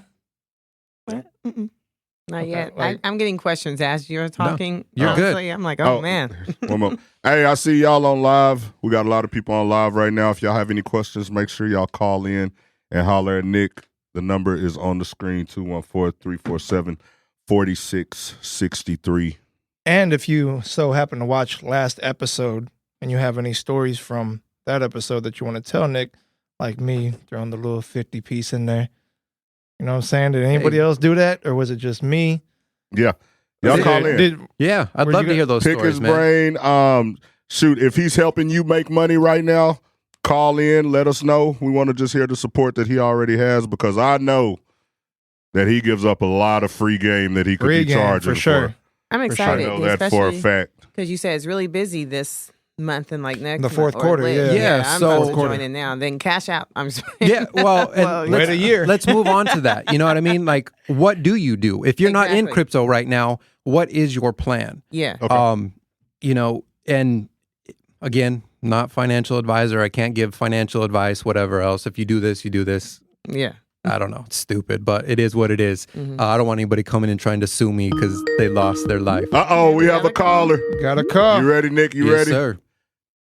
Speaker 6: Not yet. I'm getting questions as you're talking.
Speaker 7: No, you're good.
Speaker 6: I'm like, oh man.
Speaker 5: One more. Hey, I see y'all on live. We got a lot of people on live right now. If y'all have any questions, make sure y'all call in and holler at Nick. The number is on the screen, 214-347-4663.
Speaker 3: And if you so happen to watch last episode and you have any stories from that episode that you want to tell Nick, like me, throwing the little 50 piece in there. You know what I'm saying? Did anybody else do that? Or was it just me?
Speaker 5: Yeah. Y'all call in.
Speaker 7: I'd love to hear those
Speaker 5: Pick
Speaker 7: stories,
Speaker 5: his
Speaker 7: man.
Speaker 5: brain. Shoot, if he's helping you make money right now, call in, let us know. We want to just hear the support that he already has because I know that he gives up a lot of free game that he could be charging
Speaker 3: for. Sure.
Speaker 6: I'm excited.
Speaker 5: I know that for a fact.
Speaker 6: Because you said it's really busy this month and next
Speaker 3: the fourth quarter,
Speaker 6: I'm about to join in now. Then cash out. I'm just
Speaker 3: wait a year.
Speaker 7: Let's move on to that. You know what I mean? Like, what do you do if you're not in crypto right now? What is your plan?
Speaker 6: Yeah.
Speaker 5: Okay.
Speaker 7: And again, not financial advisor. I can't give financial advice. Whatever else. If you do this, you do this.
Speaker 6: Yeah.
Speaker 7: I don't know. It's stupid, but it is what it is.
Speaker 6: Mm-hmm.
Speaker 7: I don't want anybody coming and trying to sue me because they lost their life.
Speaker 5: We have a caller.
Speaker 3: Got a call.
Speaker 5: You ready, Nick? You ready?
Speaker 7: Yes, sir.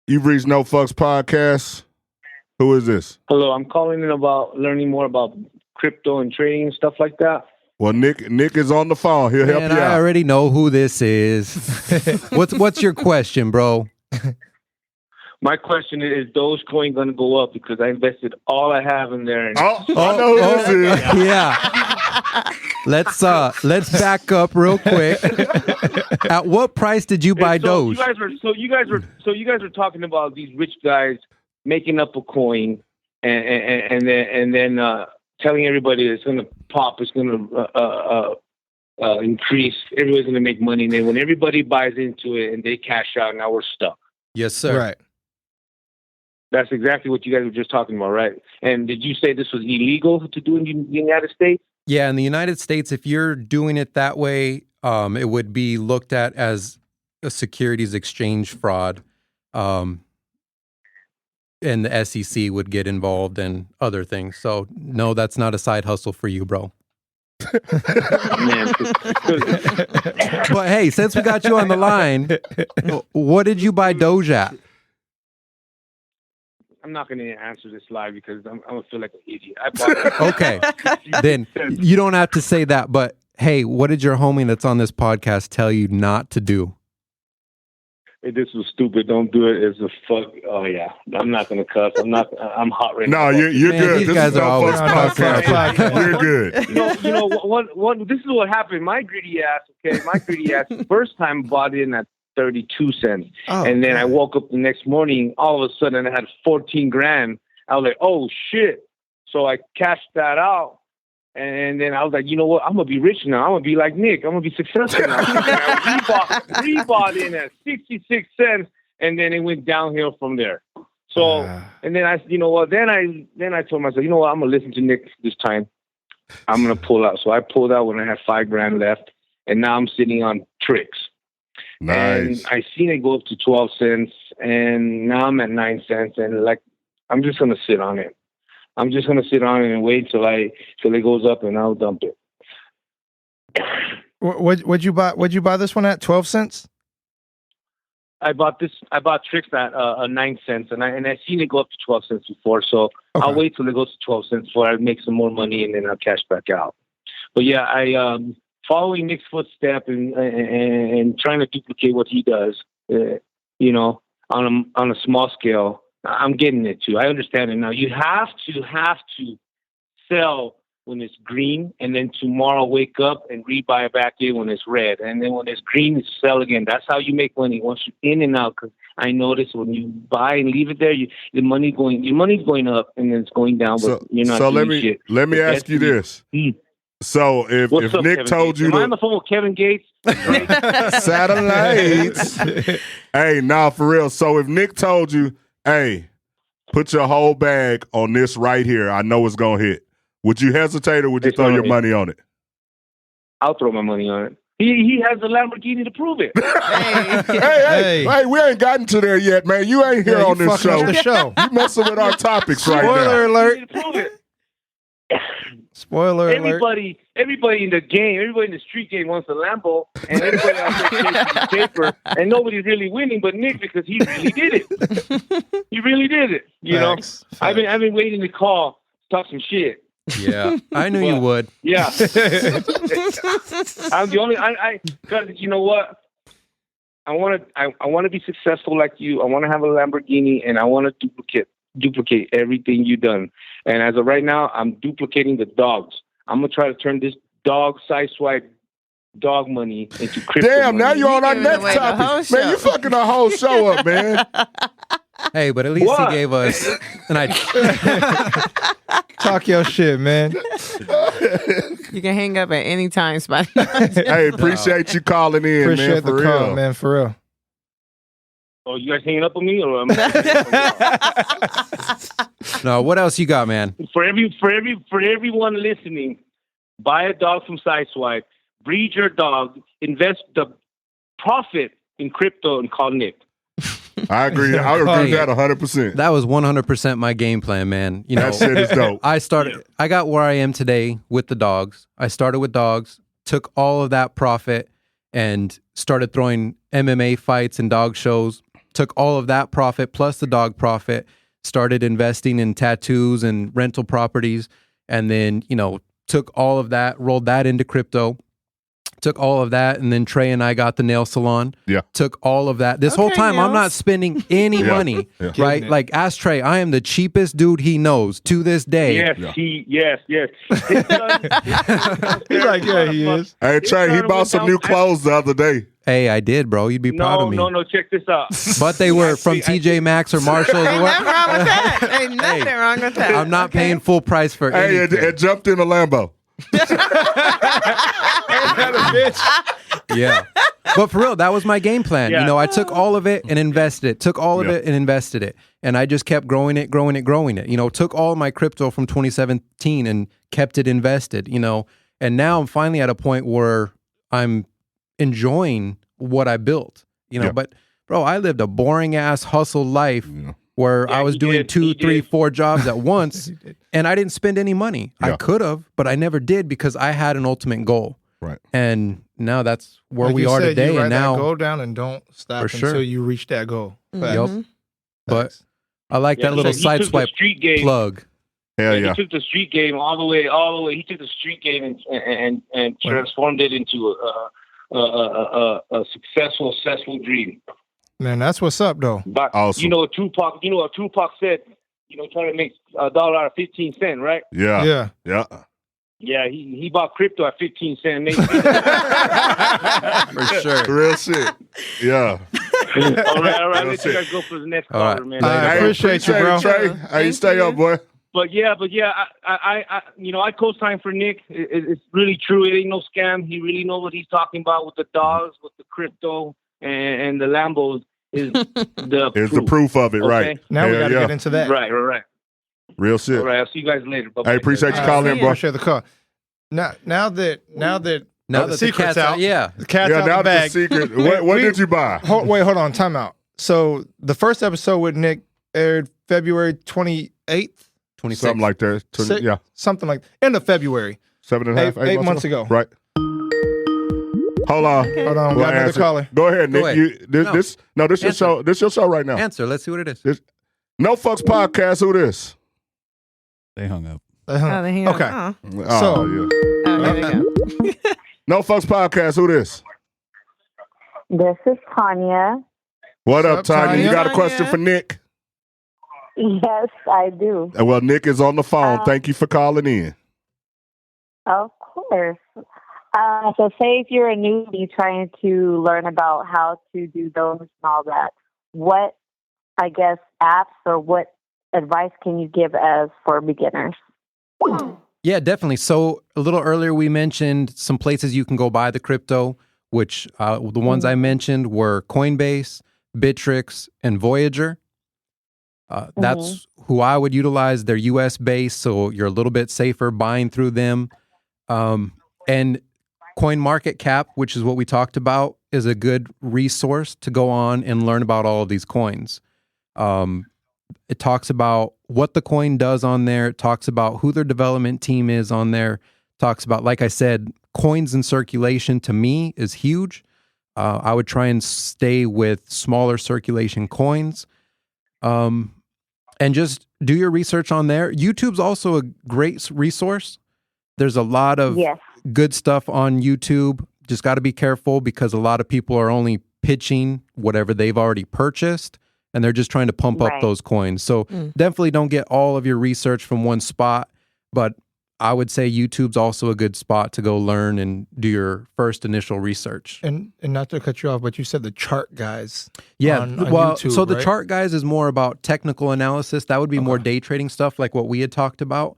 Speaker 5: You've reached NoFux Podcast. Who is this?
Speaker 8: Hello, I'm calling in about learning more about crypto and trading and stuff like that.
Speaker 5: Well, Nick is on the phone. He'll help you out.
Speaker 7: I already know who this is. What's your question, bro?
Speaker 8: My question is Dogecoin going to go up because I invested all I have in there? And
Speaker 5: I know who this is.
Speaker 7: Yeah. Let's back up real quick. At what price did you buy Doge?
Speaker 8: You guys were talking about these rich guys making up a coin and then telling everybody it's going to pop, it's going to increase, everybody's going to make money, and then when everybody buys into it and they cash out, now we're stuck.
Speaker 7: Yes, sir.
Speaker 3: Right.
Speaker 8: That's exactly what you guys were just talking about, right? And did you say this was illegal to do in the United States?
Speaker 7: Yeah, in the United States, if you're doing it that way, it would be looked at as a securities exchange fraud. And the SEC would get involved and other things. So, no, that's not a side hustle for you, bro.
Speaker 8: Man,
Speaker 7: But hey, since we got you on the line, what did you buy Doge at?
Speaker 8: I'm not going to answer this live because I'm going to feel like an idiot. I bought
Speaker 7: Okay, then you don't have to say that. But hey, what did your homie that's on this podcast tell you not to do?
Speaker 8: Hey, this was stupid. Don't do it. It's a fuck. Oh yeah, I'm not going to cuss. I'm hot right now.
Speaker 5: No, you're
Speaker 7: Man,
Speaker 5: good.
Speaker 7: these
Speaker 5: This
Speaker 7: guys
Speaker 5: is
Speaker 7: are always
Speaker 3: podcast.
Speaker 5: You're good.
Speaker 8: You know what? This is what happened. My greedy ass. First time bought in at 32 cents, and then I woke up the next morning. All of a sudden, I had 14 grand. I was like, oh shit! So I cashed that out. And then I was like, you know what? I'm going to be rich now. I'm going to be like Nick. I'm going to be successful now. I rebought in at 66 cents, and then it went downhill from there. So, and then then I told myself, you know what? I'm going to listen to Nick this time. I'm going to pull out. So I pulled out when I had $5,000 left, and now I'm sitting on tricks.
Speaker 5: Nice.
Speaker 8: And I seen it go up to 12 cents, and now I'm at 9 cents, and like, I'm just going to sit on it. I'm just gonna sit on it and wait till it goes up, and I'll dump it.
Speaker 3: What'd you buy? What'd you buy this one at? 12 cents.
Speaker 8: I bought tricks at 9 cents, and I seen it go up to 12 cents before. So I'll wait till it goes to 12 cents before I make some more money, and then I'll cash back out. But yeah, I following Nick's footstep and trying to duplicate what he does. On a small scale. I'm getting it too. I understand it now. You have to sell when it's green, and then tomorrow wake up and rebuy back in when it's red, and then when it's green, sell again. That's how you make money once you're in and out. Because I notice when you buy and leave it there, your money's going up, and then it's going down. But you're not. So
Speaker 5: let me ask you this. So if
Speaker 8: up,
Speaker 5: Nick
Speaker 8: Kevin
Speaker 5: told
Speaker 8: Gates?
Speaker 5: you
Speaker 8: Am I on the phone with Kevin Gates?
Speaker 5: satellites, hey, nah, for real. So if Nick told you, hey, put your whole bag on this right here, I know it's gonna hit, would you hesitate or would you throw your money on it?
Speaker 8: I'll throw my money on it. He has a Lamborghini to prove it.
Speaker 5: Hey, we ain't gotten to there yet, man. You ain't here on this show.
Speaker 3: The show.
Speaker 5: You messing with our topics right now.
Speaker 3: Spoiler alert.
Speaker 8: To prove it.
Speaker 3: Spoiler alert.
Speaker 8: Everybody in the game, everybody in the street game wants a Lambo, and everybody out there chasing the paper, and nobody's really winning but Nick because he really did it. He really did it. You know, I've been waiting to call, talk some shit.
Speaker 7: Yeah, I knew you would.
Speaker 8: Yeah, I'm the only. Because you know what, I want to be successful like you. I want to have a Lamborghini, and I want to duplicate everything you've done. And as of right now, I'm duplicating the dogs. I'm gonna try to turn this dog sideswipe dog money into crypto.
Speaker 5: Damn,
Speaker 8: money.
Speaker 5: now you're on our next topic, man. You fucking the whole show up, man.
Speaker 7: Hey, but at least he gave us an idea.
Speaker 3: Talk your shit, man.
Speaker 6: You can hang up at any time, Spotty.
Speaker 5: Hey, appreciate you calling in,
Speaker 3: Appreciate
Speaker 5: man. For
Speaker 3: the
Speaker 5: real,
Speaker 3: call, man. For real.
Speaker 8: Oh, you guys hanging up on me, or
Speaker 7: No, what else you got, man?
Speaker 8: for everyone listening, buy a dog from Sideswipe, breed your dog, invest the profit in crypto, and call Nick.
Speaker 5: I agree. I agree with that 100%.
Speaker 7: That was 100% my game plan, man. You know,
Speaker 5: That shit is dope.
Speaker 7: I got where I am today with the dogs. I started with dogs, took all of that profit and started throwing MMA fights and dog shows, took all of that profit plus the dog profit, started investing in tattoos and rental properties, and then, you know, took all of that, rolled that into crypto, Took all of that, and then Trey and I got the nail salon.
Speaker 5: Yeah.
Speaker 7: Took all of that. This whole time, I'm not spending any money, right? Like, ask Trey. I am the cheapest dude he knows to this day.
Speaker 8: Yes, yes.
Speaker 3: He's like, yeah, he is.
Speaker 5: Hey, Trey, he bought some new clothes the other day.
Speaker 7: Hey, I did, bro. You'd be proud of me.
Speaker 8: No, check this out.
Speaker 7: But they were from TJ Maxx or Marshalls or what?
Speaker 6: Nothing wrong with that. Ain't nothing wrong with that.
Speaker 7: I'm not paying full price for anything.
Speaker 5: Hey, it jumped in a Lambo.
Speaker 7: Yeah. But for real, that was my game plan.
Speaker 8: Yeah.
Speaker 7: You know, I took all of it and invested it. Took all of it and invested it. And I just kept growing it. You know, took all my crypto from 2017 and kept it invested, you know. And now I'm finally at a point where I'm enjoying what I built, you know. But bro, I lived a boring ass hustle life where I was doing 2, 3, 4 jobs at once and I didn't spend any money. I could have, but I never did because I had an ultimate goal.
Speaker 5: Right.
Speaker 7: And now that's where
Speaker 3: Like
Speaker 7: we
Speaker 3: you
Speaker 7: are
Speaker 3: said,
Speaker 7: today.
Speaker 3: you write
Speaker 7: And now,
Speaker 3: that goal down and don't stop
Speaker 7: For sure.
Speaker 3: until you reach that goal.
Speaker 7: Yep. But I like that little
Speaker 8: so he
Speaker 7: side
Speaker 8: took the
Speaker 7: swipe
Speaker 8: street game.
Speaker 7: plug.
Speaker 5: Hell
Speaker 8: He
Speaker 5: yeah.
Speaker 8: took the street game all the way. He took the street game and transformed it into a successful dream.
Speaker 3: Man, that's what's up, though.
Speaker 8: But
Speaker 5: Awesome.
Speaker 8: you know what Tupac said, you know, trying to make $1 out of 15 cents, right?
Speaker 5: Yeah.
Speaker 8: Yeah, he bought crypto at 15 cents.
Speaker 7: For sure.
Speaker 5: Real shit. Yeah.
Speaker 8: all right. Let's go for the next caller, man.
Speaker 3: I appreciate you, bro.
Speaker 5: Trey. Hey, stay up, boy.
Speaker 8: But yeah, I you know, I co-sign for Nick. It's really true. It ain't no scam. He really knows what he's talking about with the dogs, with the crypto, and the Lambos. Is the
Speaker 5: Here's
Speaker 8: proof.
Speaker 5: the proof of it,
Speaker 8: Okay?
Speaker 5: right?
Speaker 3: Now we got to get into that.
Speaker 8: Right.
Speaker 5: Real shit.
Speaker 8: All right, I'll see you guys later. Bye-bye.
Speaker 5: I appreciate you calling in, bro.
Speaker 3: Appreciate the call. Now that
Speaker 7: Now
Speaker 3: the
Speaker 7: that the
Speaker 3: secret's
Speaker 7: cat's
Speaker 3: out,
Speaker 7: yeah.
Speaker 3: the cat's
Speaker 5: Yeah,
Speaker 3: out
Speaker 5: now
Speaker 3: the
Speaker 5: the
Speaker 3: bag.
Speaker 5: secret. What did you buy?
Speaker 3: Hold on, time out. So the first episode with Nick aired February 28th,
Speaker 7: 26.
Speaker 5: Something like that. Yeah.
Speaker 3: something like end of February.
Speaker 5: 7.5,
Speaker 3: 8 months ago.
Speaker 5: Right. Hold on.
Speaker 3: Hold on, we
Speaker 5: We'll
Speaker 3: got another
Speaker 5: answer.
Speaker 3: caller.
Speaker 5: Go ahead, Nick.
Speaker 7: Go ahead.
Speaker 5: This your show. This your show right now.
Speaker 7: Answer. Let's see what it is.
Speaker 5: NoFux podcast. Who this?
Speaker 9: They hung up.
Speaker 6: Oh, they hang on.
Speaker 3: Okay.
Speaker 6: Oh.
Speaker 5: Oh,
Speaker 3: So-
Speaker 5: yeah.
Speaker 6: Oh, there we go.
Speaker 5: NoFux podcast. Who this?
Speaker 10: This is Tanya.
Speaker 5: What up,
Speaker 3: What's up,
Speaker 5: Tanya? You
Speaker 3: Tanya?
Speaker 5: got a question for Nick?
Speaker 10: Yes, I do.
Speaker 5: Well, Nick is on the phone. Thank you for calling in.
Speaker 10: Of course. So say if you're a newbie trying to learn about how to do those and all that, what, I guess, apps or what advice can you give as for beginners?
Speaker 7: Yeah, definitely. So a little earlier, we mentioned some places you can go buy the crypto, which the ones I mentioned were Coinbase, Bittrex, and Voyager. That's who I would utilize. They're US based, so you're a little bit safer buying through them. And CoinMarketCap, which is what we talked about, is a good resource to go on and learn about all of these coins. It talks about what the coin does on there. It talks about who their development team is on there. Talks about, like I said, coins in circulation to me is huge. I would try and stay with smaller circulation coins. And just do your research on there. YouTube's also a great resource. There's a lot of good stuff on YouTube. Just got to be careful because a lot of people are only pitching whatever they've already purchased and they're just trying to pump up those coins. So definitely don't get all of your research from one spot, but I would say YouTube's also a good spot to go learn and do your first initial research.
Speaker 3: And not to cut you off, but you said the chart guys.
Speaker 7: Yeah,
Speaker 3: on
Speaker 7: well,
Speaker 3: YouTube,
Speaker 7: so the
Speaker 3: right?
Speaker 7: chart guys is more about technical analysis. That would be more day trading stuff like what we had talked about.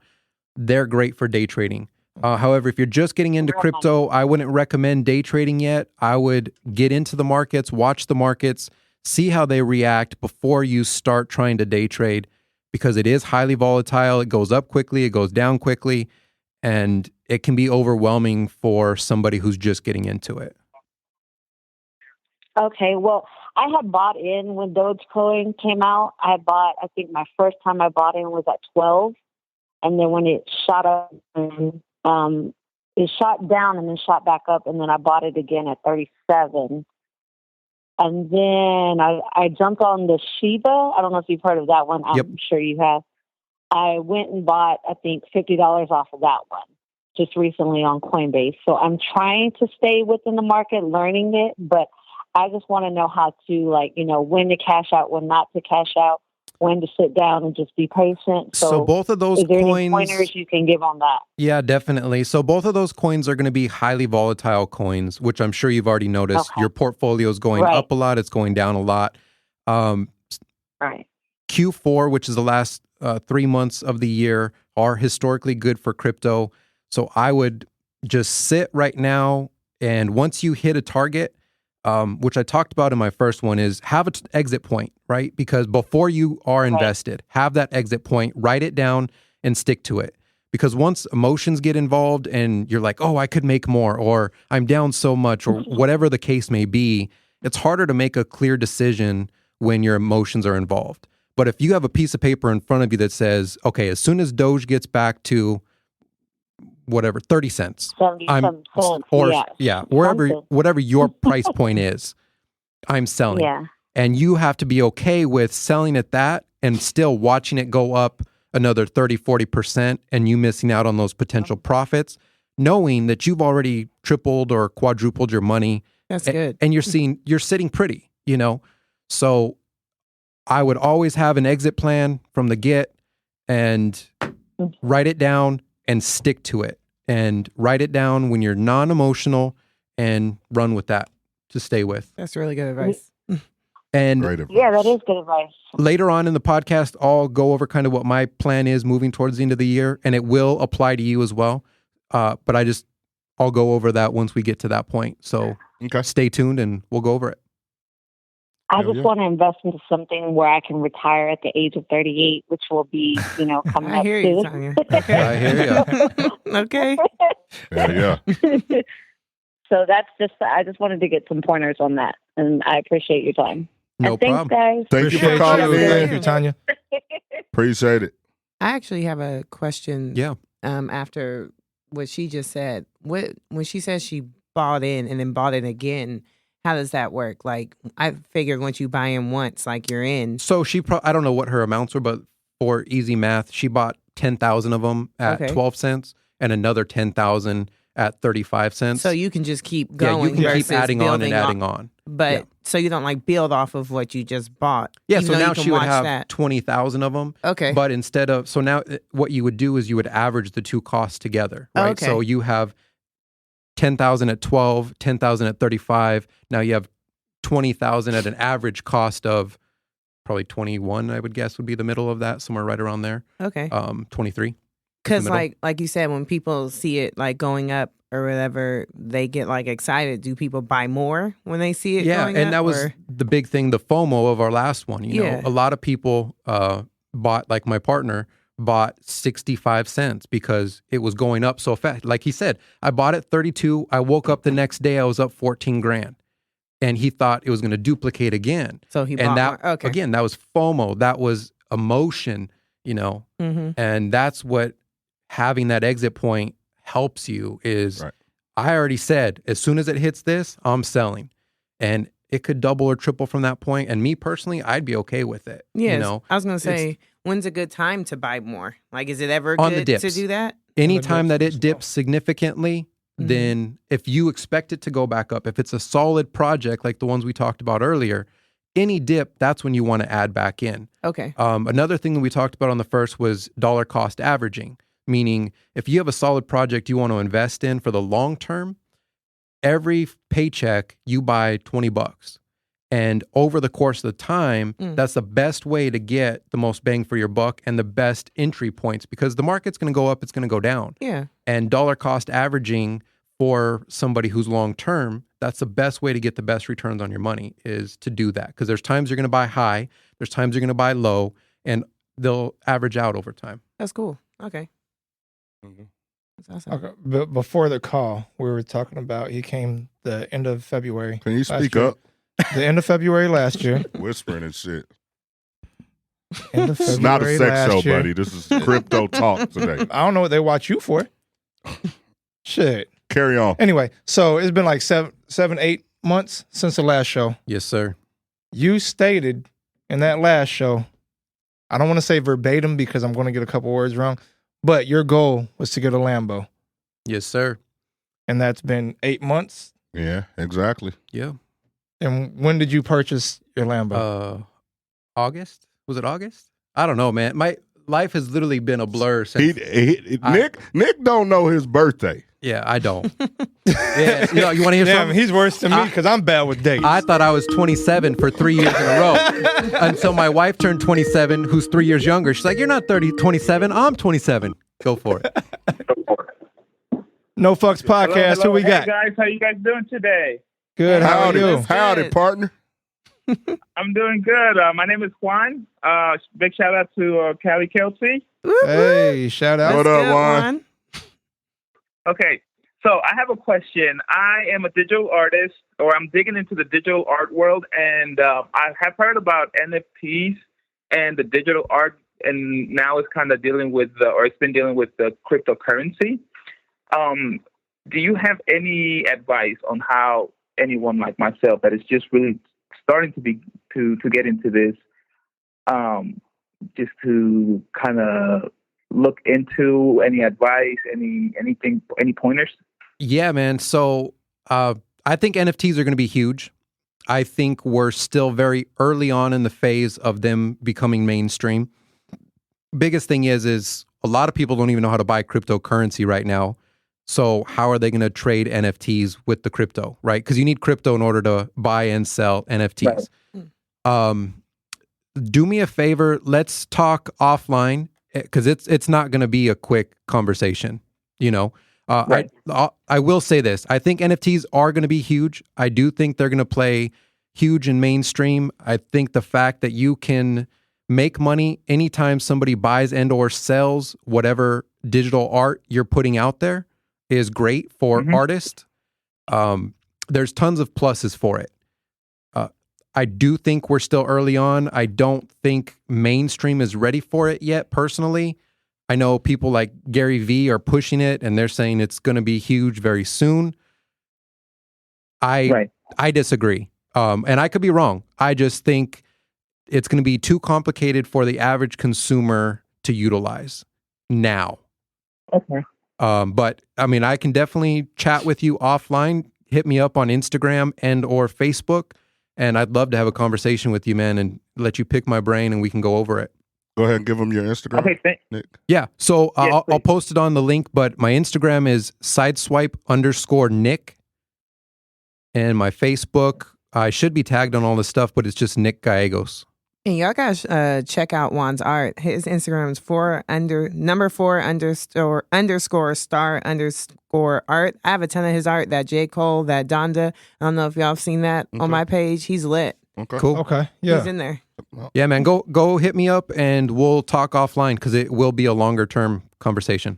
Speaker 7: They're great for day trading. However, if you're just getting into crypto, I wouldn't recommend day trading yet. I would get into the markets, watch the markets, see how they react before you start trying to day trade, because it is highly volatile. It goes up quickly, it goes down quickly, and it can be overwhelming for somebody who's just getting into it.
Speaker 10: Okay, well, I had bought in when Dogecoin came out. I think my first time I bought in was at 12. And then when it shot up, it shot down and then shot back up. And then I bought it again at 37. And then I jumped on the Shiba. I don't know if you've heard of that one. I'm sure you have. I went and bought, I think, $50 off of that one. just recently on Coinbase. So I'm trying to stay within the market, learning it, but I just want to know how to, like, you know, when to cash out, when not to cash out, when to sit down and just be patient.
Speaker 7: So both of those
Speaker 10: is there
Speaker 7: coins,
Speaker 10: any pointers you can give on that?
Speaker 7: Yeah, definitely. So both of those coins are going to be highly volatile coins, which I'm sure you've already noticed.
Speaker 10: Okay.
Speaker 7: Your portfolio is going up a lot. It's going down a lot.
Speaker 10: Right.
Speaker 7: Q4, which is the last 3 months of the year, are historically good for crypto. So I would just sit right now, and once you hit a target, which I talked about in my first one, is have an exit point, right? Because before you are invested, have that exit point, write it down, and stick to it. Because once emotions get involved and you're like, oh, I could make more, or I'm down so much, or whatever the case may be, it's harder to make a clear decision when your emotions are involved. But if you have a piece of paper in front of you that says, okay, as soon as Doge gets back to whatever, 30 cents, whatever your price point is, I'm selling.
Speaker 10: Yeah.
Speaker 7: And you have to be okay with selling at that and still watching it go up another 30, 40% and you missing out on those potential profits, knowing that you've already tripled or quadrupled your money.
Speaker 6: That's good.
Speaker 7: And you're sitting pretty, you know? So I would always have an exit plan from the get and write it down and stick to it. And write it down when you're non-emotional and run with that to stay with.
Speaker 6: That's really good advice.
Speaker 7: And
Speaker 10: yeah, that is good advice.
Speaker 7: Later on in the podcast, I'll go over kind of what my plan is moving towards the end of the year, and it will apply to you as well. But I'll go over that once we get to that point. So stay tuned and we'll go over it.
Speaker 10: I just want to invest into something where I can retire at the age of 38, which will be, you know, coming up
Speaker 6: hear
Speaker 10: soon.
Speaker 6: you, Tanya.
Speaker 7: I hear you.
Speaker 6: Okay.
Speaker 5: Yeah.
Speaker 10: So I just wanted to get some pointers on that, and I appreciate your time.
Speaker 7: No
Speaker 10: and thanks,
Speaker 7: problem.
Speaker 10: guys.
Speaker 5: Thank you for calling in.
Speaker 3: Thank you, Tanya.
Speaker 5: Appreciate it.
Speaker 6: I actually have a question.
Speaker 7: Yeah.
Speaker 6: After what she just said, when she says she bought in and then bought it again, how does that work? Like, I figured once you buy in once, like, you're in.
Speaker 7: So I don't know what her amounts were, but for easy math, she bought 10,000 of them at 12 cents and another 10,000 at 35 cents.
Speaker 6: So you can just keep going.
Speaker 7: Yeah, you can keep adding on and adding on.
Speaker 6: But so you don't like build off of what you just bought.
Speaker 7: Yeah, so now she would have 20,000 of them.
Speaker 6: Okay.
Speaker 7: But instead of, so now what you would do is you would average the two costs together, right?
Speaker 6: Okay.
Speaker 7: So you have 10,000 at 12, 10,000 at 35. Now you have 20,000 at an average cost of probably 21, I would guess would be the middle of that, somewhere right around there.
Speaker 6: Okay.
Speaker 7: 23.
Speaker 6: Because like you said, when people see it like going up or whatever, they get like excited. Do people buy more when they see it going up?
Speaker 7: Yeah, and that was the big thing, the FOMO of our last one. You know, a lot of people bought, like my partner, bought 65 cents because it was going up so fast. Like he said, I bought it 32. I woke up the next day, I was up 14 grand. And he thought it was going to duplicate again.
Speaker 6: So he bought more. Okay.
Speaker 7: Again, that was FOMO. That was emotion, you know.
Speaker 6: Mm-hmm.
Speaker 7: And that's what having that exit point helps you is I already said, as soon as it hits this, I'm selling. And it could double or triple from that point. And me personally, I'd be okay with it.
Speaker 6: Yes.
Speaker 7: You know?
Speaker 6: I was going to say, when's a good time to buy more? Like, is it ever
Speaker 7: on the
Speaker 6: good
Speaker 7: dips.
Speaker 6: to do that?
Speaker 7: Anytime that it dips significantly, then if you expect it to go back up, if it's a solid project like the ones we talked about earlier, any dip, that's when you want to add back in.
Speaker 6: Okay.
Speaker 7: Another thing that we talked about on the first was dollar cost averaging, meaning if you have a solid project you want to invest in for the long term, every paycheck you buy $20. And over the course of the time, that's the best way to get the most bang for your buck and the best entry points because the market's going to go up, it's going to go down.
Speaker 6: Yeah.
Speaker 7: And dollar cost averaging for somebody who's long term, that's the best way to get the best returns on your money is to do that. Because there's times you're going to buy high, there's times you're going to buy low, and they'll average out over time.
Speaker 6: That's cool. Okay. That's awesome.
Speaker 3: Okay. But before the call, we were talking about he came the end of February.
Speaker 5: Can you speak up?
Speaker 3: The end of February last year.
Speaker 5: Whispering and shit.
Speaker 3: End of February
Speaker 5: It's not a sex show,
Speaker 3: year.
Speaker 5: buddy. This is crypto talk today.
Speaker 3: I don't know what they watch you for. Shit.
Speaker 5: Carry on.
Speaker 3: Anyway, so it's been like 7-8 months since the last show.
Speaker 7: Yes, sir.
Speaker 3: You stated in that last show, I don't want to say verbatim because I'm going to get a couple words wrong, but your goal was to get a Lambo.
Speaker 7: Yes, sir.
Speaker 3: And that's been 8 months.
Speaker 5: Yeah, exactly.
Speaker 7: Yeah.
Speaker 3: And when did you purchase your Lambo?
Speaker 7: August? Was it August? I don't know, man. My life has literally been a blur since.
Speaker 5: Nick don't know his birthday.
Speaker 7: Yeah, I don't. Yeah, you want to hear something?
Speaker 3: He's worse than me because I'm bad with dates.
Speaker 7: I thought I was 27 for 3 years in a row until my wife turned 27, who's 3 years younger. She's like, "You're not 27. I'm 27. Go for it."
Speaker 3: NoFux podcast.
Speaker 11: Hello.
Speaker 3: Who we got?
Speaker 11: Hey guys, how you guys doing today?
Speaker 3: Good. How are you?
Speaker 5: Howdy, partner.
Speaker 11: I'm doing good. My name is Juan. Big shout out to Callie Kelsey.
Speaker 3: Hey, shout out.
Speaker 5: What up, Juan?
Speaker 11: Okay, so I have a question. I am a digital artist, or I'm digging into the digital art world, and I have heard about NFTs and the digital art, and now it's kind of dealing with, or it's been dealing with the cryptocurrency. Do you have any advice on how anyone like myself that is just really starting to get into this, just to kind of look into any advice, anything, any pointers?
Speaker 7: Yeah, man. So I think NFTs are going to be huge. I think we're still very early on in the phase of them becoming mainstream. Biggest thing is a lot of people don't even know how to buy cryptocurrency right now. So how are they going to trade NFTs with the crypto, right? Because you need crypto in order to buy and sell NFTs. Right. Do me a favor. Let's talk offline, because it's not going to be a quick conversation. You know, right. I will say this. I think NFTs are going to be huge. I do think they're going to play huge in mainstream. I think the fact that you can make money anytime somebody buys and or sells whatever digital art you're putting out there is great for artists. There's tons of pluses for it. I do think we're still early on. I don't think mainstream is ready for it yet, personally. I know people like Gary Vee are pushing it, and they're saying it's going to be huge very soon. I disagree. And I could be wrong. I just think it's going to be too complicated for the average consumer to utilize now.
Speaker 11: Okay.
Speaker 7: But I mean, I can definitely chat with you offline. Hit me up on Instagram and or Facebook, and I'd love to have a conversation with you, man, and let you pick my brain, and we can go over it.
Speaker 5: Go ahead and give them your Instagram.
Speaker 11: Okay,
Speaker 5: Nick.
Speaker 7: Yeah. So I'll post it on the link, but my Instagram is sideswipe_Nick, and my Facebook, I should be tagged on all this stuff, but it's just Nick Gallegos.
Speaker 6: And y'all guys check out Juan's art. His Instagram is _4_star_art. I have a ton of his art, that J. Cole, that Donda. I don't know if y'all have seen that on my page. He's lit.
Speaker 5: Okay.
Speaker 7: Cool.
Speaker 3: Okay. Yeah.
Speaker 6: He's in there.
Speaker 7: Yeah, man. Go hit me up and we'll talk offline, because it will be a longer term conversation.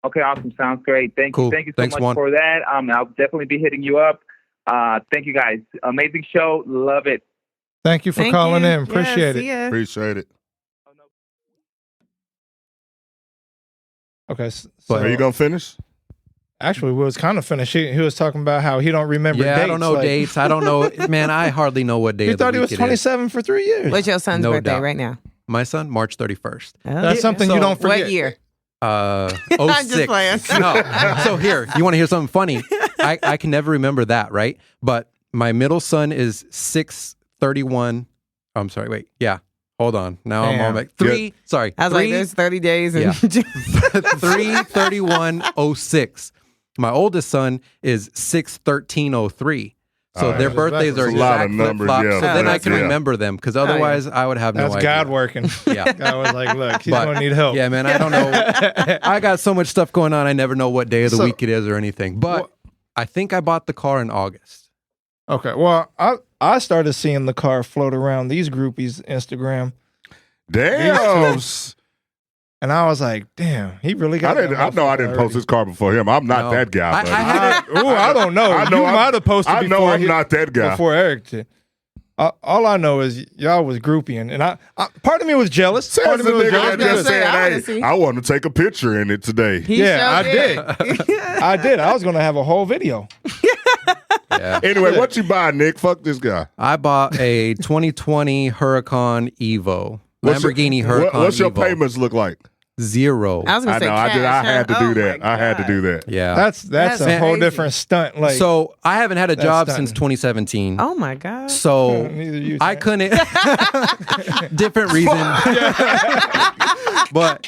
Speaker 11: Okay, awesome. Sounds great. Thank you. Thank you so much for that. I'll definitely be hitting you up. Thank you guys. Amazing show. Love it.
Speaker 3: Thank you for calling in. Appreciate it.
Speaker 5: Appreciate it.
Speaker 3: Okay. So
Speaker 5: are you going to finish?
Speaker 3: Actually, we was kind of finished. He was talking about how he don't remember dates.
Speaker 7: I don't know dates. I don't know. Man, I hardly know what day
Speaker 3: He
Speaker 7: of the
Speaker 3: thought he
Speaker 7: week
Speaker 3: was 27 for 3 years.
Speaker 6: What's your son's birthday right now?
Speaker 7: My son, March 31st.
Speaker 3: That's something you don't forget.
Speaker 6: What year?
Speaker 7: 06.
Speaker 6: I'm just playing.
Speaker 7: No. So here, you want to hear something funny? I can never remember that, right? But my middle son is 6/31. I'm sorry, wait. Yeah. Hold on. Now I'm on like 3. Sorry.
Speaker 6: I was like, there's 30 days. And
Speaker 7: 3/31/06. My oldest son is 6/13/03. So their birthdays are exact flip-flops. So then I can remember them, because otherwise I would have no idea.
Speaker 3: That's God working.
Speaker 7: Yeah.
Speaker 3: God was like, look, he's going to need help.
Speaker 7: Yeah, man, I don't know. I got so much stuff going on, I never know what day of the week it is or anything. But I think I bought the car in August.
Speaker 3: Okay. Well, I started seeing the car float around these groupies' Instagram.
Speaker 5: Damn.
Speaker 3: And I was like, damn, he really got
Speaker 5: I didn't post his car before him. I'm not that guy.
Speaker 3: I don't know. You might have posted before.
Speaker 5: I know I'm not that guy.
Speaker 3: Before Eric did. All I know is y'all was groupieing, and I part of me was jealous. Part of me was jealous.
Speaker 5: I want to take a picture in it today.
Speaker 3: I did. I did. I was going to have a whole video.
Speaker 7: Yeah.
Speaker 5: Anyway, what you buy, Nick? Fuck this guy.
Speaker 7: I bought a 2020 Huracan Evo. Lamborghini Huracan
Speaker 5: What's your
Speaker 7: Evo.
Speaker 5: payments look like?
Speaker 7: zero.
Speaker 6: I was gonna say cash,
Speaker 5: I had to do that.
Speaker 6: I
Speaker 5: had to do that.
Speaker 7: Yeah.
Speaker 3: That's a whole
Speaker 6: crazy.
Speaker 3: different stunt. Like,
Speaker 7: So I haven't had a job
Speaker 3: stunning.
Speaker 7: since 2017.
Speaker 6: Oh my God.
Speaker 7: So
Speaker 3: neither you,
Speaker 7: I
Speaker 3: Sam.
Speaker 7: couldn't. Different reason. But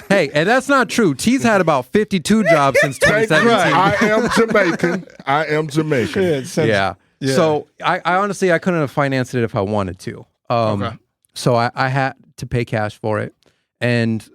Speaker 7: hey, and that's not true. T's had about 52 jobs since 2017.
Speaker 5: I am Jamaican.
Speaker 7: Yeah. So I honestly I couldn't have financed it if I wanted to.
Speaker 3: Okay.
Speaker 7: So I had to pay cash for it, and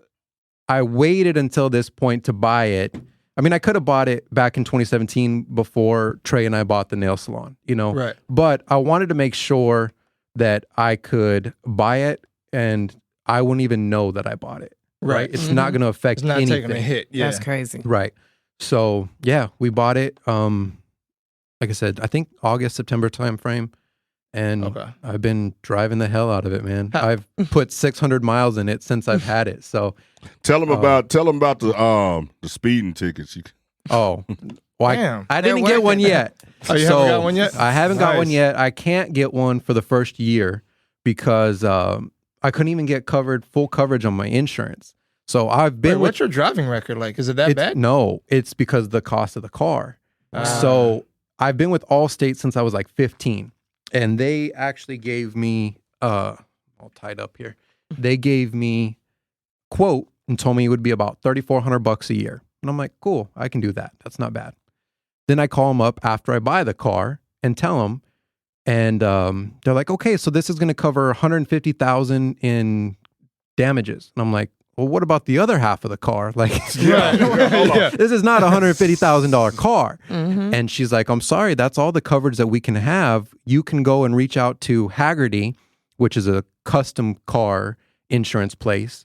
Speaker 7: I waited until this point to buy it. I mean, I could have bought it back in 2017 before Trey and I bought the nail salon, you know.
Speaker 3: Right.
Speaker 7: But I wanted to make sure that I could buy it and I wouldn't even know that I bought it. Right. It's not going to affect
Speaker 3: It's not
Speaker 7: anything.
Speaker 3: taking a hit. Yeah.
Speaker 6: That's crazy.
Speaker 7: Right. So yeah, we bought it. Like I said, I think August, September timeframe. And
Speaker 3: Okay.
Speaker 7: I've been driving the hell out of it, man. I've put 600 miles in it since I've had it. So
Speaker 5: Tell them about the speeding tickets.
Speaker 7: well,
Speaker 3: Damn.
Speaker 7: I didn't
Speaker 6: They're
Speaker 7: get one
Speaker 6: worth it.
Speaker 7: yet.
Speaker 3: Oh, you haven't got one yet?
Speaker 7: I haven't got one
Speaker 3: Nice.
Speaker 7: yet. I can't get one for the first year because I couldn't even get full coverage on my insurance. So I've been
Speaker 3: Wait, what's your driving record like? Is it that bad?
Speaker 7: No, it's because of the cost of the car. So I've been with Allstate since I was like 15. And they actually gave me, all tied up here. They gave me a quote and told me it would be about $3,400 a year. And I'm like, cool, I can do that. That's not bad. Then I call them up after I buy the car and tell them, and they're like, okay, so this is going to cover $150,000 in damages. And I'm like, well, what about the other half of the car? Like, this is not a $150,000 car.
Speaker 6: Mm-hmm.
Speaker 7: And she's like, I'm sorry, that's all the coverage that we can have. You can go and reach out to Haggerty, which is a custom car insurance place,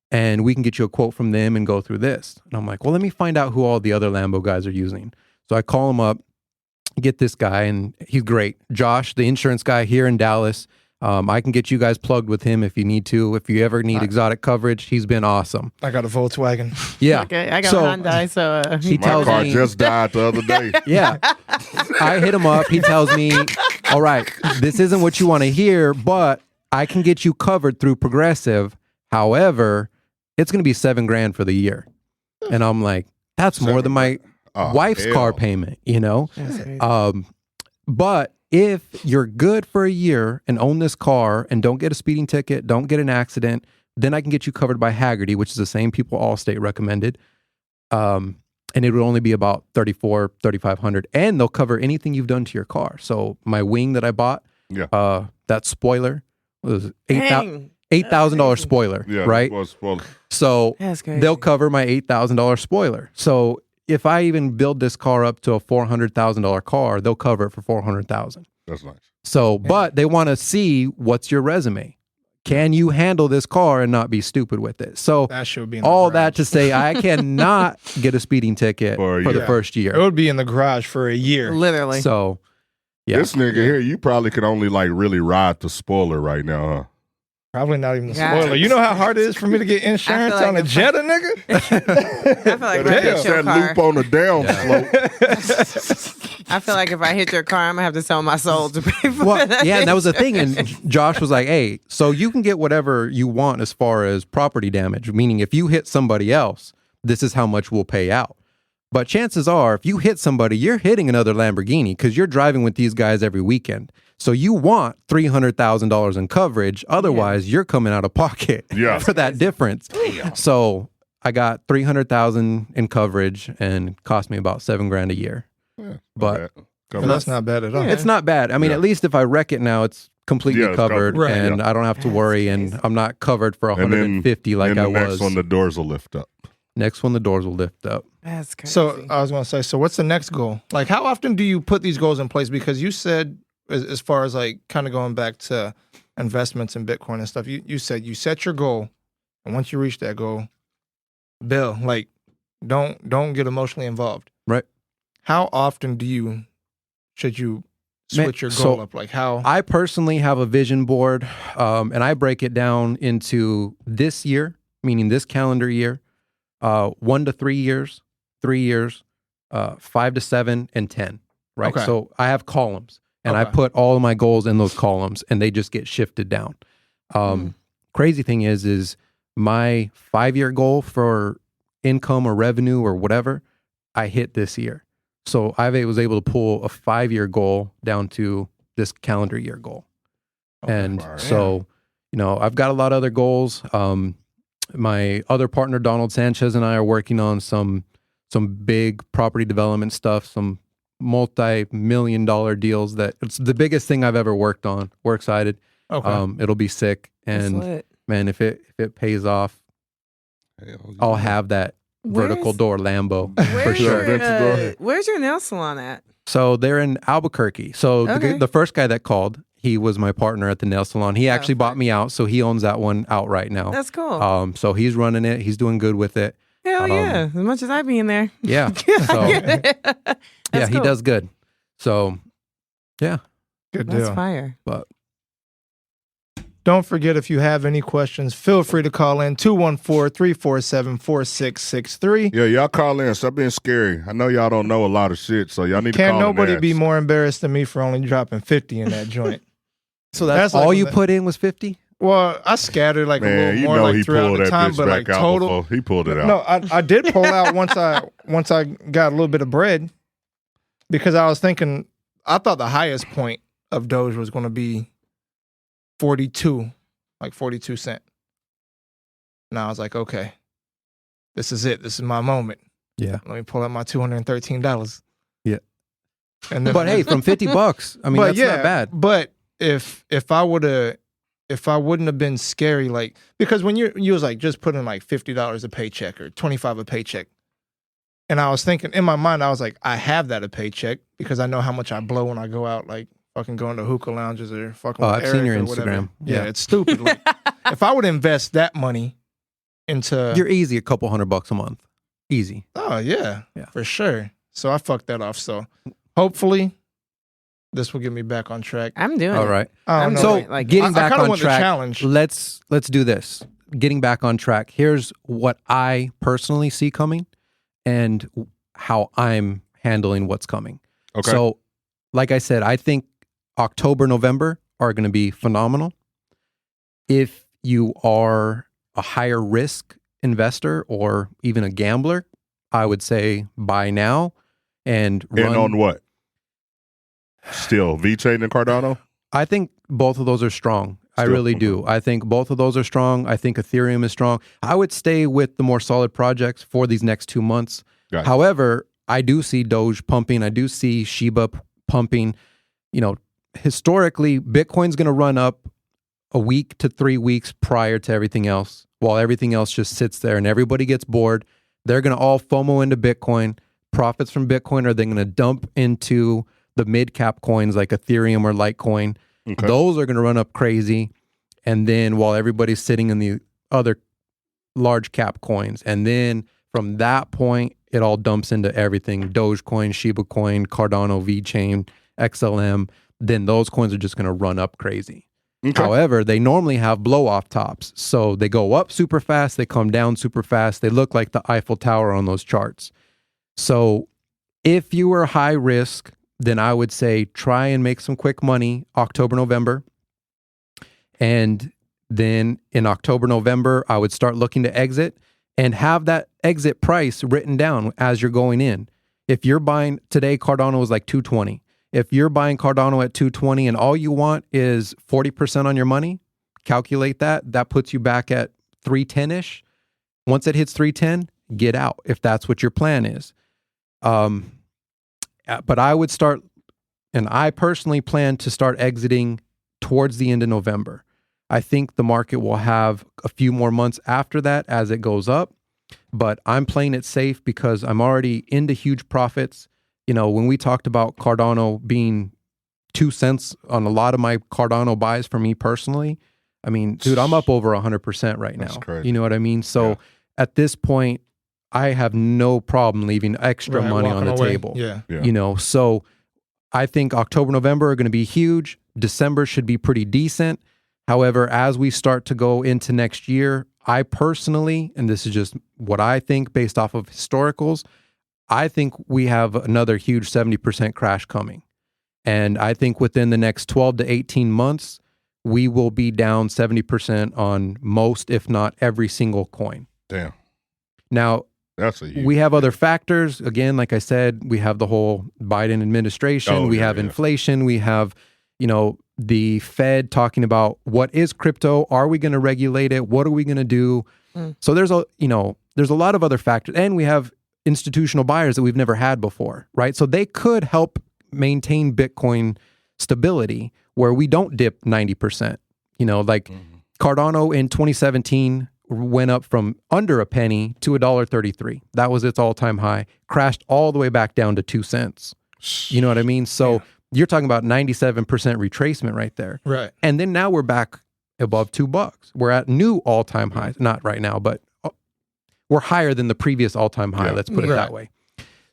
Speaker 7: and we can get you a quote from them and go through this. And I'm like, well, let me find out who all the other Lambo guys are using. So I call him up, get this guy, and he's great. Josh, the insurance guy here in Dallas. I can get you guys plugged with him if you need to. If you ever need exotic coverage, he's been awesome.
Speaker 3: I got a Volkswagen.
Speaker 7: Yeah.
Speaker 6: Okay, I got
Speaker 7: So,
Speaker 6: a Hyundai, so
Speaker 7: he
Speaker 5: My
Speaker 7: tells
Speaker 5: car
Speaker 7: me,
Speaker 5: just died the other day.
Speaker 7: yeah. I hit him up. He tells me, all right, this isn't what you want to hear, but I can get you covered through Progressive. However, it's going to be $7,000 for the year. And I'm like, that's more than my wife's car payment, you know? But if you're good for a year and own this car and don't get a speeding ticket, don't get an accident, then I can get you covered by Haggerty, which is the same people Allstate recommended. And it would only be about $3,500, and they'll cover anything you've done to your car. So my wing that I bought, that spoiler was $8,000 spoiler, right? So
Speaker 6: That's crazy.
Speaker 7: they'll cover my $8,000 spoiler. So if I even build this car up to a $400,000 car, they'll cover it for $400,000.
Speaker 5: That's nice.
Speaker 7: So, but they want to see what's your resume. Can you handle this car and not be stupid with it? So
Speaker 3: That should be in the
Speaker 7: all
Speaker 3: garage.
Speaker 7: that to say, I cannot get a speeding ticket for the first year.
Speaker 3: It would be in the garage for a year.
Speaker 6: Literally.
Speaker 7: So, yeah.
Speaker 5: This nigga here, you probably could only like really ride the spoiler right now, huh?
Speaker 3: Probably not even the
Speaker 6: Yeah.
Speaker 3: spoiler. You know how hard it is for me to get insurance
Speaker 6: like
Speaker 3: on a
Speaker 6: if I-
Speaker 3: Jetta, nigga?
Speaker 6: I feel like if I hit your
Speaker 5: That
Speaker 6: car,
Speaker 5: loop on the downslope.
Speaker 6: I feel like if I hit your car, I'm gonna have to sell my soul to pay for
Speaker 7: Well,
Speaker 6: that.
Speaker 7: yeah, and that was the thing. And Josh was like, hey, so you can get whatever you want as far as property damage, meaning if you hit somebody else, this is how much we'll pay out. But chances are, if you hit somebody, you're hitting another Lamborghini because you're driving with these guys every weekend. So you want $300,000 in coverage. Otherwise, you're coming out of pocket for that difference. So I got $300,000 in coverage and it cost me about $7,000 a year. But
Speaker 3: that's not bad at all.
Speaker 7: it's not bad. I mean, at least if I wreck it now, it's completely
Speaker 5: Yeah, it's
Speaker 7: covered,
Speaker 5: covered. Right.
Speaker 7: and I don't have to worry, and I'm not covered for $150 like I was.
Speaker 5: Next one, the doors will lift up.
Speaker 7: Next one, the doors will lift up.
Speaker 6: That's crazy.
Speaker 3: So I was going to say, so what's the next goal? Like, how often do you put these goals in place? Because you said, as far as like kind of going back to investments in Bitcoin and stuff, you said you set your goal, and once you reach that goal, Bill, like, don't get emotionally involved.
Speaker 7: Right.
Speaker 3: How often should you switch your goal up? Like how?
Speaker 7: I personally have a vision board, and I break it down into this year, meaning this calendar year, 1 to 3 years, 3 years, 5 to 7, and 10. Right.
Speaker 3: Okay.
Speaker 7: So I have columns, and I put all of my goals in those columns, and they just get shifted down. Crazy thing is my 5-year goal for income or revenue or whatever, I hit this year. So I was able to pull a 5-year goal down to this calendar year goal. And so, you know, I've got a lot of other goals. My other partner, Donald Sanchez, and I are working on some big property development stuff, some multi-million-dollar deals that it's the biggest thing I've ever worked on. We're excited.
Speaker 3: Okay.
Speaker 7: It'll be sick. And man, if it pays off, I'll have that vertical door Lambo for sure.
Speaker 6: Where's your nail salon at?
Speaker 7: So they're in Albuquerque. So the first guy that called, he was my partner at the nail salon. He actually bought me out, so he owns that one outright now.
Speaker 6: That's cool.
Speaker 7: So he's running it. He's doing good with it.
Speaker 6: Hell yeah! As much as I be in there.
Speaker 7: Yeah. So, yeah, he does good. So, yeah,
Speaker 3: good deal.
Speaker 6: That's fire.
Speaker 7: But
Speaker 3: don't forget, if you have any questions, feel free to call in 214-347-4663.
Speaker 5: Yeah, y'all call in. Stop being scary. I know y'all don't know a lot of shit, so y'all need to call in.
Speaker 3: Can't nobody be more embarrassed than me for only dropping 50 in that joint.
Speaker 7: So that's all you put in was 50?
Speaker 3: Well, I scattered like a little more like throughout the time, but like total.
Speaker 5: He pulled it out.
Speaker 3: No, I did pull out once I got a little bit of bread, because I was thinking, I thought the highest point of Doge was going to be 42 cents. And I was like, okay, this is it. This is my moment.
Speaker 7: Yeah.
Speaker 3: Let me pull out my $213.
Speaker 7: Yeah.
Speaker 3: And then,
Speaker 7: but hey, from $50, I mean, that's not bad.
Speaker 3: But if I wouldn't have been scary, like, because when you was like just putting like $50 a paycheck or $25 a paycheck, and I was thinking in my mind, I was like, I have that a paycheck because I know how much I blow when I go out, like fucking going to hookah lounges or fucking.
Speaker 7: Oh,
Speaker 3: with
Speaker 7: I've
Speaker 3: Eric
Speaker 7: seen your
Speaker 3: or
Speaker 7: Instagram.
Speaker 3: Whatever. Yeah, it's stupid. Like, if I would invest that money into,
Speaker 7: you're easy a couple $100 a month, easy.
Speaker 3: Oh yeah, for sure. So I fucked that off. So hopefully, this will get me back on track.
Speaker 6: I'm doing
Speaker 7: all right.
Speaker 6: I'm
Speaker 7: so
Speaker 6: doing like,
Speaker 7: getting back on
Speaker 3: want
Speaker 7: track.
Speaker 3: The challenge.
Speaker 7: Let's do this. Getting back on track. Here's what I personally see coming, and how I'm handling what's coming.
Speaker 5: Okay.
Speaker 7: So, like I said, I think October, November are going to be phenomenal. If you are a higher risk investor or even a gambler, I would say buy now and run.
Speaker 5: And on what? Still, VeChain and Cardano?
Speaker 7: I think both of those are strong. I really do. I think both of those are strong. I think Ethereum is strong. I would stay with the more solid projects for these next 2 months.
Speaker 5: Gotcha.
Speaker 7: However, I do see Doge pumping. I do see Shiba pumping. You know, historically, Bitcoin's going to run up a week to 3 weeks prior to everything else, while everything else just sits there and everybody gets bored. They're going to all FOMO into Bitcoin. Profits from Bitcoin are then going to dump into the mid-cap coins like Ethereum or Litecoin. Okay. Those are going to run up crazy. And then while everybody's sitting in the other large cap coins. And then from that point, it all dumps into everything. Dogecoin, Shiba Coin, Cardano, VeChain, XLM. Then those coins are just going to run up crazy. Okay. However, they normally have blow-off tops. So they go up super fast. They come down super fast. They look like the Eiffel Tower on those charts. So if you were high risk, then I would say try and make some quick money October, November. And then in October, November, I would start looking to exit and have that exit price written down as you're going in. If you're buying today, Cardano is like 220. If you're buying Cardano at 220 and all you want is 40% on your money, calculate that. That puts you back at 310-ish. Once it hits 310, get out if that's what your plan is. But I would start, and I personally plan to start exiting towards the end of November. I think the market will have a few more months after that as it goes up, but I'm playing it safe because I'm already into huge profits. You know, when we talked about Cardano being 2 cents on a lot of my Cardano buys for me personally, I mean, dude, I'm up over 100% right now. That's crazy. You know what I mean? So at this point, I have no problem leaving extra money on the table.
Speaker 3: Yeah.
Speaker 7: You know, so I think October, November are going to be huge. December should be pretty decent. However, as we start to go into next year, I personally, and this is just what I think based off of historicals, I think we have another huge 70% crash coming. And I think within the next 12 to 18 months, we will be down 70% on most, if not every single coin.
Speaker 5: Damn.
Speaker 7: Now,
Speaker 5: that's a huge
Speaker 7: we have other factors. Again, like I said, we have the whole Biden administration. We have inflation. We have, the Fed talking about what is crypto. Are we going to regulate it? What are we going to do? So there's a lot of other factors. And we have institutional buyers that we've never had before, right? So they could help maintain Bitcoin stability where we don't dip 90%. Cardano in 2017 went up from under a penny to $1.33. That was its all-time high. Crashed all the way back down to 2 cents. You know what I mean? So you're talking about 97% retracement right there.
Speaker 3: Right.
Speaker 7: And then now we're back above $2. We're at new all-time highs. Not right now, but we're higher than the previous all-time high. Let's put it that way.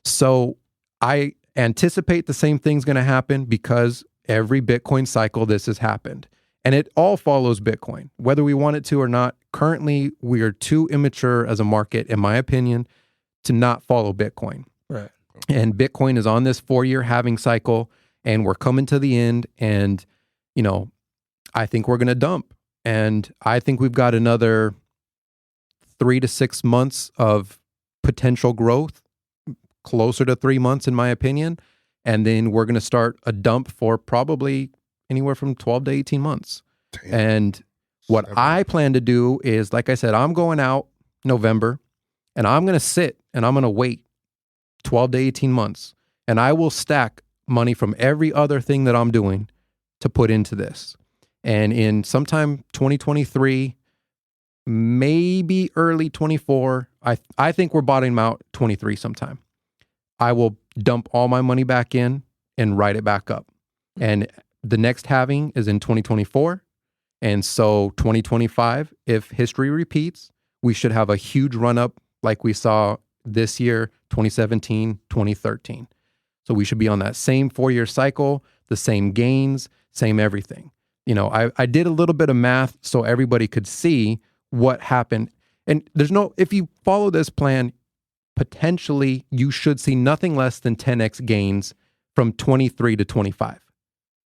Speaker 7: So I anticipate the same thing's going to happen because every Bitcoin cycle this has happened. And it all follows Bitcoin, whether we want it to or not. Currently, we are too immature as a market, in my opinion, to not follow Bitcoin.
Speaker 3: Right.
Speaker 7: And Bitcoin is on this 4-year halving cycle, and we're coming to the end. And, I think we're going to dump. And I think we've got another 3 to 6 months of potential growth, closer to 3 months, in my opinion. And then we're going to start a dump for probably anywhere from 12 to 18 months. Damn. And what I plan to do is, like I said, I'm going out November and I'm going to sit and I'm going to wait 12 to 18 months. And I will stack money from every other thing that I'm doing to put into this. And in sometime 2023, maybe early 24, I think we're bottoming out 23 sometime. I will dump all my money back in and write it back up. And the next halving is in 2024. And so 2025, if history repeats, we should have a huge run up like we saw this year, 2017, 2013. So we should be on that same 4-year cycle, the same gains, same everything. I did a little bit of math so everybody could see what happened. And if you follow this plan, potentially you should see nothing less than 10x gains from 23 to 25.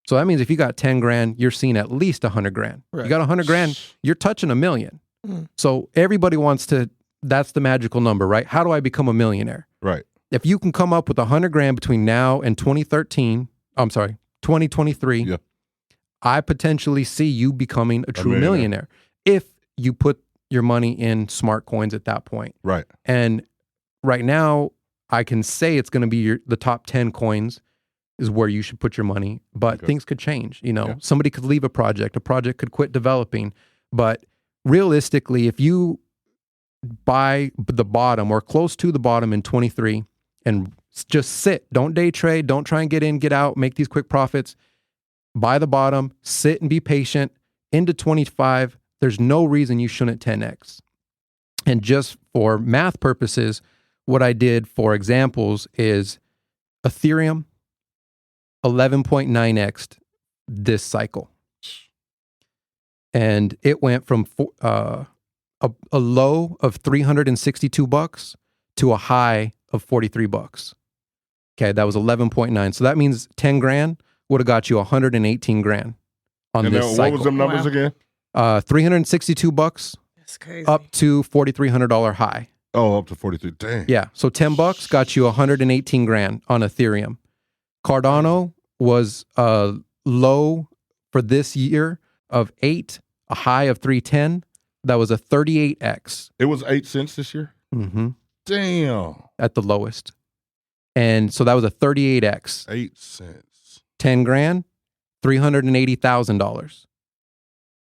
Speaker 7: So that means if you got 10 grand, you're seeing at least 100 grand. Right. You got 100 grand, you're touching $1 million. So everybody wants to, that's the magical number, right? How do I become a millionaire?
Speaker 5: Right.
Speaker 7: If you can come up with 100 grand between now and 2023, I potentially see you becoming a true millionaire if you put your money in smart coins at that point.
Speaker 5: Right.
Speaker 7: And right now, I can say it's going to be the top 10 coins is where you should put your money, but things could change. Somebody could leave a project could quit developing. But realistically, if you buy the bottom or close to the bottom in 23 and just sit, don't day trade, don't try and get in, get out, make these quick profits, buy the bottom, sit and be patient into 25. There's no reason you shouldn't 10x. And just for math purposes, what I did for examples is Ethereum 11.9x this cycle. And it went from a low of $362 to a high of $43. Okay, that was 11.9. So that means 10 grand would have got you 118 grand on this cycle.
Speaker 5: What was them numbers again?
Speaker 7: $362
Speaker 6: That's crazy.
Speaker 7: up to $4,300 high.
Speaker 5: Oh, up to 43. Dang.
Speaker 7: Yeah. So $10 got you 118 grand on Ethereum. Cardano was low for this year of 8, a high of 310. That was a 38x.
Speaker 5: It was 8 cents this year?
Speaker 7: Mm-hmm.
Speaker 5: Damn.
Speaker 7: At the lowest. And so that was a 38x.
Speaker 5: 8 cents.
Speaker 7: 10 grand, $380,000.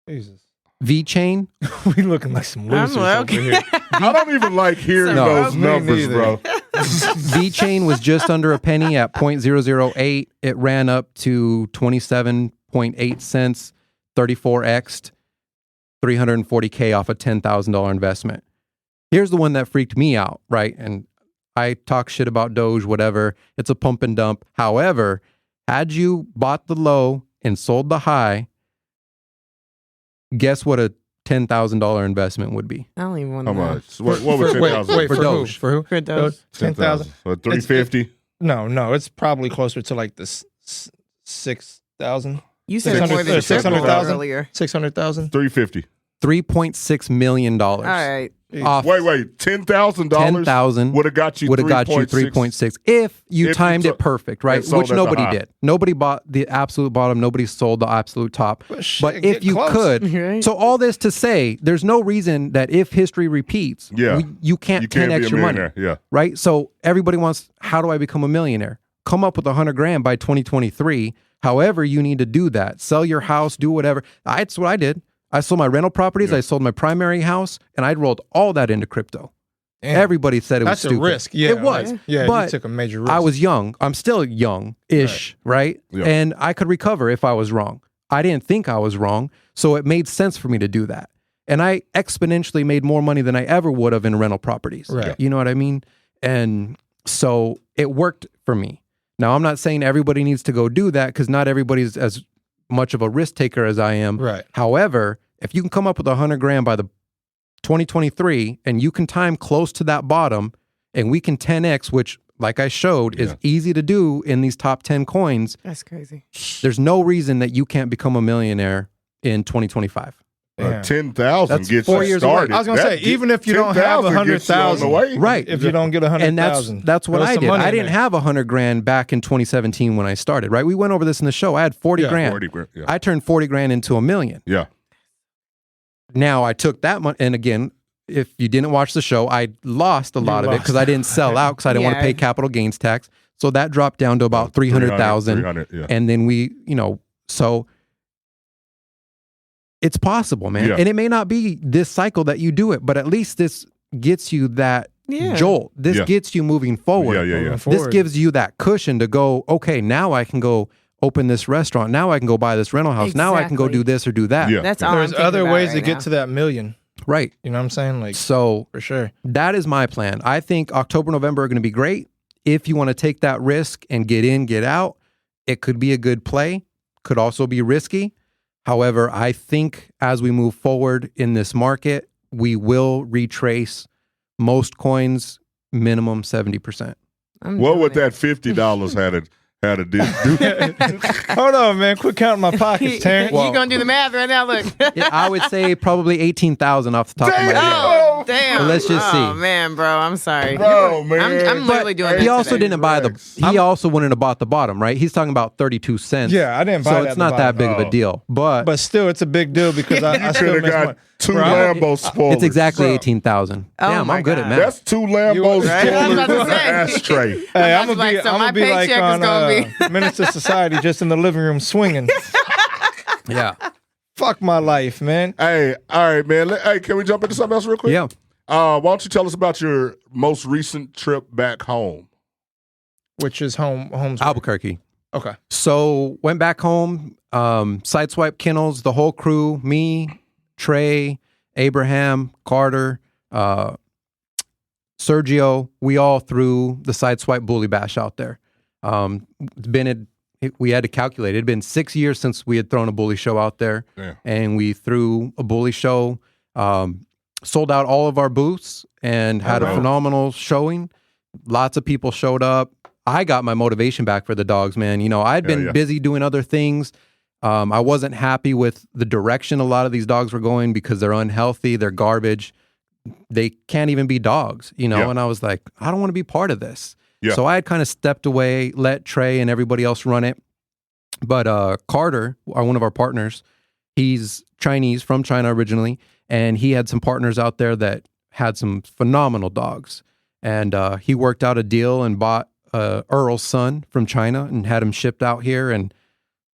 Speaker 3: Jesus.
Speaker 7: V-Chain.
Speaker 3: We looking like some losers over here.
Speaker 5: I don't even like hearing those numbers, bro.
Speaker 7: V-Chain was just under a penny at 0.008. It ran up to 27.8 cents, 34x'd, $340K off a $10,000 investment. Here's the one that freaked me out, right? And I talk shit about Doge, whatever. It's a pump and dump. However, had you bought the low and sold the high, guess what a $10,000 investment would be?
Speaker 6: I don't even want to
Speaker 5: How
Speaker 6: know.
Speaker 5: much? What was 10,000?
Speaker 3: Wait,
Speaker 7: For
Speaker 3: for
Speaker 7: Doge.
Speaker 3: who? For who?
Speaker 6: For Doge.
Speaker 3: 10,000.
Speaker 5: What, 350?
Speaker 3: No, it's probably closer to like the 6,000.
Speaker 6: You said more than
Speaker 3: 600,000
Speaker 6: earlier.
Speaker 3: 600,000.
Speaker 5: 350.
Speaker 7: $3.6 million.
Speaker 6: All right.
Speaker 7: Off
Speaker 5: Wait, $10,000.
Speaker 7: $10,000
Speaker 5: would have got you
Speaker 7: 3.6 if you timed it perfect, right?
Speaker 5: sold
Speaker 7: Which
Speaker 5: at the
Speaker 7: nobody
Speaker 5: high.
Speaker 7: did. Nobody bought the absolute bottom. Nobody sold the absolute top. But
Speaker 3: get
Speaker 7: if you
Speaker 3: close.
Speaker 7: could,
Speaker 6: Right.
Speaker 7: so all this to say, there's no reason that if history repeats,
Speaker 5: Yeah.
Speaker 7: you can't
Speaker 5: You can't
Speaker 7: 10x
Speaker 5: be a
Speaker 7: your money,
Speaker 5: millionaire. Yeah.
Speaker 7: right? So everybody wants, how do I become a millionaire? Come up with $100,000 by 2023. However, you need to do that. Sell your house, do whatever. That's what I did. I sold my rental properties. I sold my primary house, and I rolled all that into crypto.
Speaker 3: Damn.
Speaker 7: Everybody said it was
Speaker 3: That's
Speaker 7: stupid.
Speaker 3: a risk. Yeah,
Speaker 7: it was.
Speaker 3: Yeah,
Speaker 7: but
Speaker 3: you took a major risk.
Speaker 7: I was young. I'm still young-ish, right?
Speaker 5: Yeah.
Speaker 7: And I could recover if I was wrong. I didn't think I was wrong, so it made sense for me to do that. And I exponentially made more money than I ever would have in rental properties.
Speaker 3: Right.
Speaker 7: You know what I mean? And so it worked for me. Now, I'm not saying everybody needs to go do that because not everybody's as much of a risk taker as I am.
Speaker 3: Right.
Speaker 7: However, if you can come up with $100,000 by the 2023 and you can time close to that bottom and we can 10x, which like I showed is easy to do in these top 10 coins.
Speaker 6: That's crazy.
Speaker 7: There's no reason that you can't become a millionaire in 2025.
Speaker 5: 10,000
Speaker 7: That's
Speaker 5: gets
Speaker 7: 4
Speaker 5: you
Speaker 7: years away.
Speaker 5: started.
Speaker 3: I was gonna say, even if you don't have 100,000,
Speaker 7: right?
Speaker 3: If you don't get 100,000,
Speaker 7: and that's what I did. I didn't have $100,000 back in 2017 when I started. Right? We went over this in the show. I had 40 grand.
Speaker 5: 40 grand. Yeah.
Speaker 7: I turned 40 grand into $1 million.
Speaker 5: Yeah.
Speaker 7: Now I took that money, and again, if you didn't watch the show, I lost a lot of it because I didn't sell out because I didn't want to pay capital gains tax. So that dropped down to about 300,000,
Speaker 5: 300, yeah.
Speaker 7: and then we, so it's possible, man.
Speaker 5: Yeah.
Speaker 7: And it may not be this cycle that you do it, but at least this gets you that jolt. This gets you moving forward.
Speaker 5: Yeah.
Speaker 7: This gives you that cushion to go, okay, now I can go open this restaurant. Now I can go buy this rental house. Now I can go do this or do that.
Speaker 5: Yeah.
Speaker 6: That's all.
Speaker 3: There's other ways to get to that million.
Speaker 7: Right.
Speaker 3: You know what I'm saying? Like,
Speaker 7: so
Speaker 3: for sure.
Speaker 7: That is my plan. I think October, November are going to be great. If you want to take that risk and get in, get out, it could be a good play. Could also be risky. However, I think as we move forward in this market, we will retrace most coins minimum 70%.
Speaker 5: What would that $50 had to do?
Speaker 3: Hold on, man. Quit counting my pockets, Terrence.
Speaker 6: You gonna do the math right now? Look.
Speaker 7: Yeah, I would say probably 18,000 off the top of my head.
Speaker 6: Oh, damn.
Speaker 7: But let's just see.
Speaker 6: Oh, man, bro. I'm sorry.
Speaker 5: Bro, man.
Speaker 6: I'm literally doing
Speaker 7: He
Speaker 6: that
Speaker 7: also
Speaker 6: today.
Speaker 7: didn't buy he also wouldn't have bought the bottom, right? He's talking about 32 cents.
Speaker 3: Yeah, I didn't buy
Speaker 7: so
Speaker 3: that
Speaker 7: it's
Speaker 3: at
Speaker 7: not
Speaker 3: the
Speaker 7: that big
Speaker 3: bottom.
Speaker 7: of a deal. But
Speaker 3: still, it's a big deal because I still
Speaker 5: could have
Speaker 3: miss
Speaker 5: got
Speaker 3: money.
Speaker 5: 2
Speaker 3: Bro,
Speaker 5: Lambo spoilers.
Speaker 7: it's exactly
Speaker 3: Bro.
Speaker 7: 18,000.
Speaker 6: Oh
Speaker 7: Damn,
Speaker 6: my
Speaker 7: I'm good at
Speaker 6: God.
Speaker 7: math.
Speaker 5: That's 2 Lambos
Speaker 6: Right? I was about to
Speaker 5: spoilers in an
Speaker 6: say.
Speaker 5: ashtray.
Speaker 3: Hey,
Speaker 6: I
Speaker 3: I'm
Speaker 6: was
Speaker 3: gonna be,
Speaker 6: like, so
Speaker 3: I'm
Speaker 6: my
Speaker 3: gonna be like
Speaker 6: paycheck is
Speaker 3: on
Speaker 6: gonna
Speaker 3: Minister Society, just in the living room swinging.
Speaker 7: Yeah.
Speaker 3: Fuck my life, man.
Speaker 5: Hey, all right, man. Hey, can we jump into something else real quick?
Speaker 7: Yeah.
Speaker 5: Why don't you tell us about your most recent trip back home?
Speaker 3: Which is home's
Speaker 7: Albuquerque.
Speaker 3: Okay.
Speaker 7: So went back home, Sideswipe Kennels, the whole crew, me, Trey, Abraham, Carter, Sergio, we all threw the Sideswipe Bully Bash out there. We had to calculate. It had been 6 years since we had thrown a bully show out there.
Speaker 5: Yeah.
Speaker 7: And we threw a bully show, sold out all of our booths and had a phenomenal showing. Lots of people showed up. I got my motivation back for the dogs, man. You know, I'd been busy doing other things. I wasn't happy with the direction a lot of these dogs were going because they're unhealthy, they're garbage. They can't even be dogs, you know? And I was like, I don't want to be part of this. So I had kind of stepped away, let Trey and everybody else run it. But Carter, one of our partners, he's Chinese, from China originally, and he had some partners out there that had some phenomenal dogs. And he worked out a deal and bought Earl's son from China and had him shipped out here. And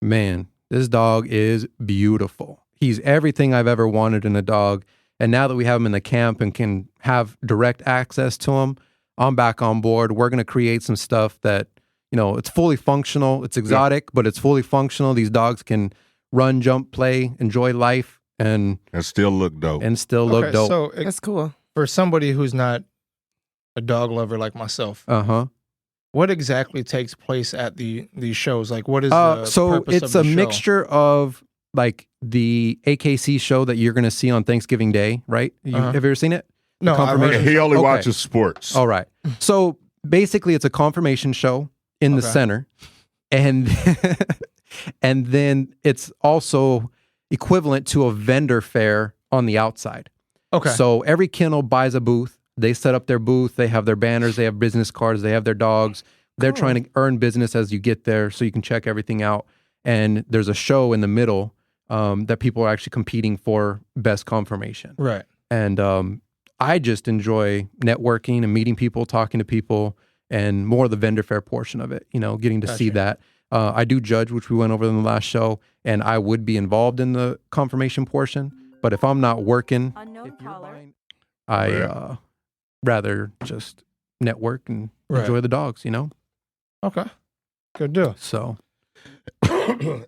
Speaker 7: man, this dog is beautiful. He's everything I've ever wanted in a dog. And now that we have him in the camp and can have direct access to him, I'm back on board. We're going to create some stuff that, you know, it's fully functional. It's exotic, but it's fully functional. These dogs can run, jump, play, enjoy life, and
Speaker 5: still look dope.
Speaker 3: So
Speaker 6: that's cool.
Speaker 3: For somebody who's not a dog lover like myself, what exactly takes place at these shows? Like, what is the
Speaker 7: so
Speaker 3: purpose
Speaker 7: it's
Speaker 3: of
Speaker 7: a
Speaker 3: the show?
Speaker 7: mixture of like the AKC show that you're going to see on Thanksgiving Day, right? Have you ever seen it?
Speaker 3: No,
Speaker 5: he only watches sports.
Speaker 7: All right. So basically, it's a confirmation show in the center, and And then it's also equivalent to a vendor fair on the outside.
Speaker 3: Okay.
Speaker 7: So every kennel buys a booth. They set up their booth. They have their banners. They have business cards. They have their dogs. They're trying to earn business as you get there so you can check everything out. And there's a show in the middle that people are actually competing for best confirmation.
Speaker 3: Right.
Speaker 7: And I just enjoy networking and meeting people, talking to people, and more of the vendor fair portion of it, you know, getting to see that. I do judge, which we went over in the last show, and I would be involved in the confirmation portion. But if I'm not working, I rather just network and enjoy the dogs, you know?
Speaker 3: Okay. Good deal.
Speaker 7: So.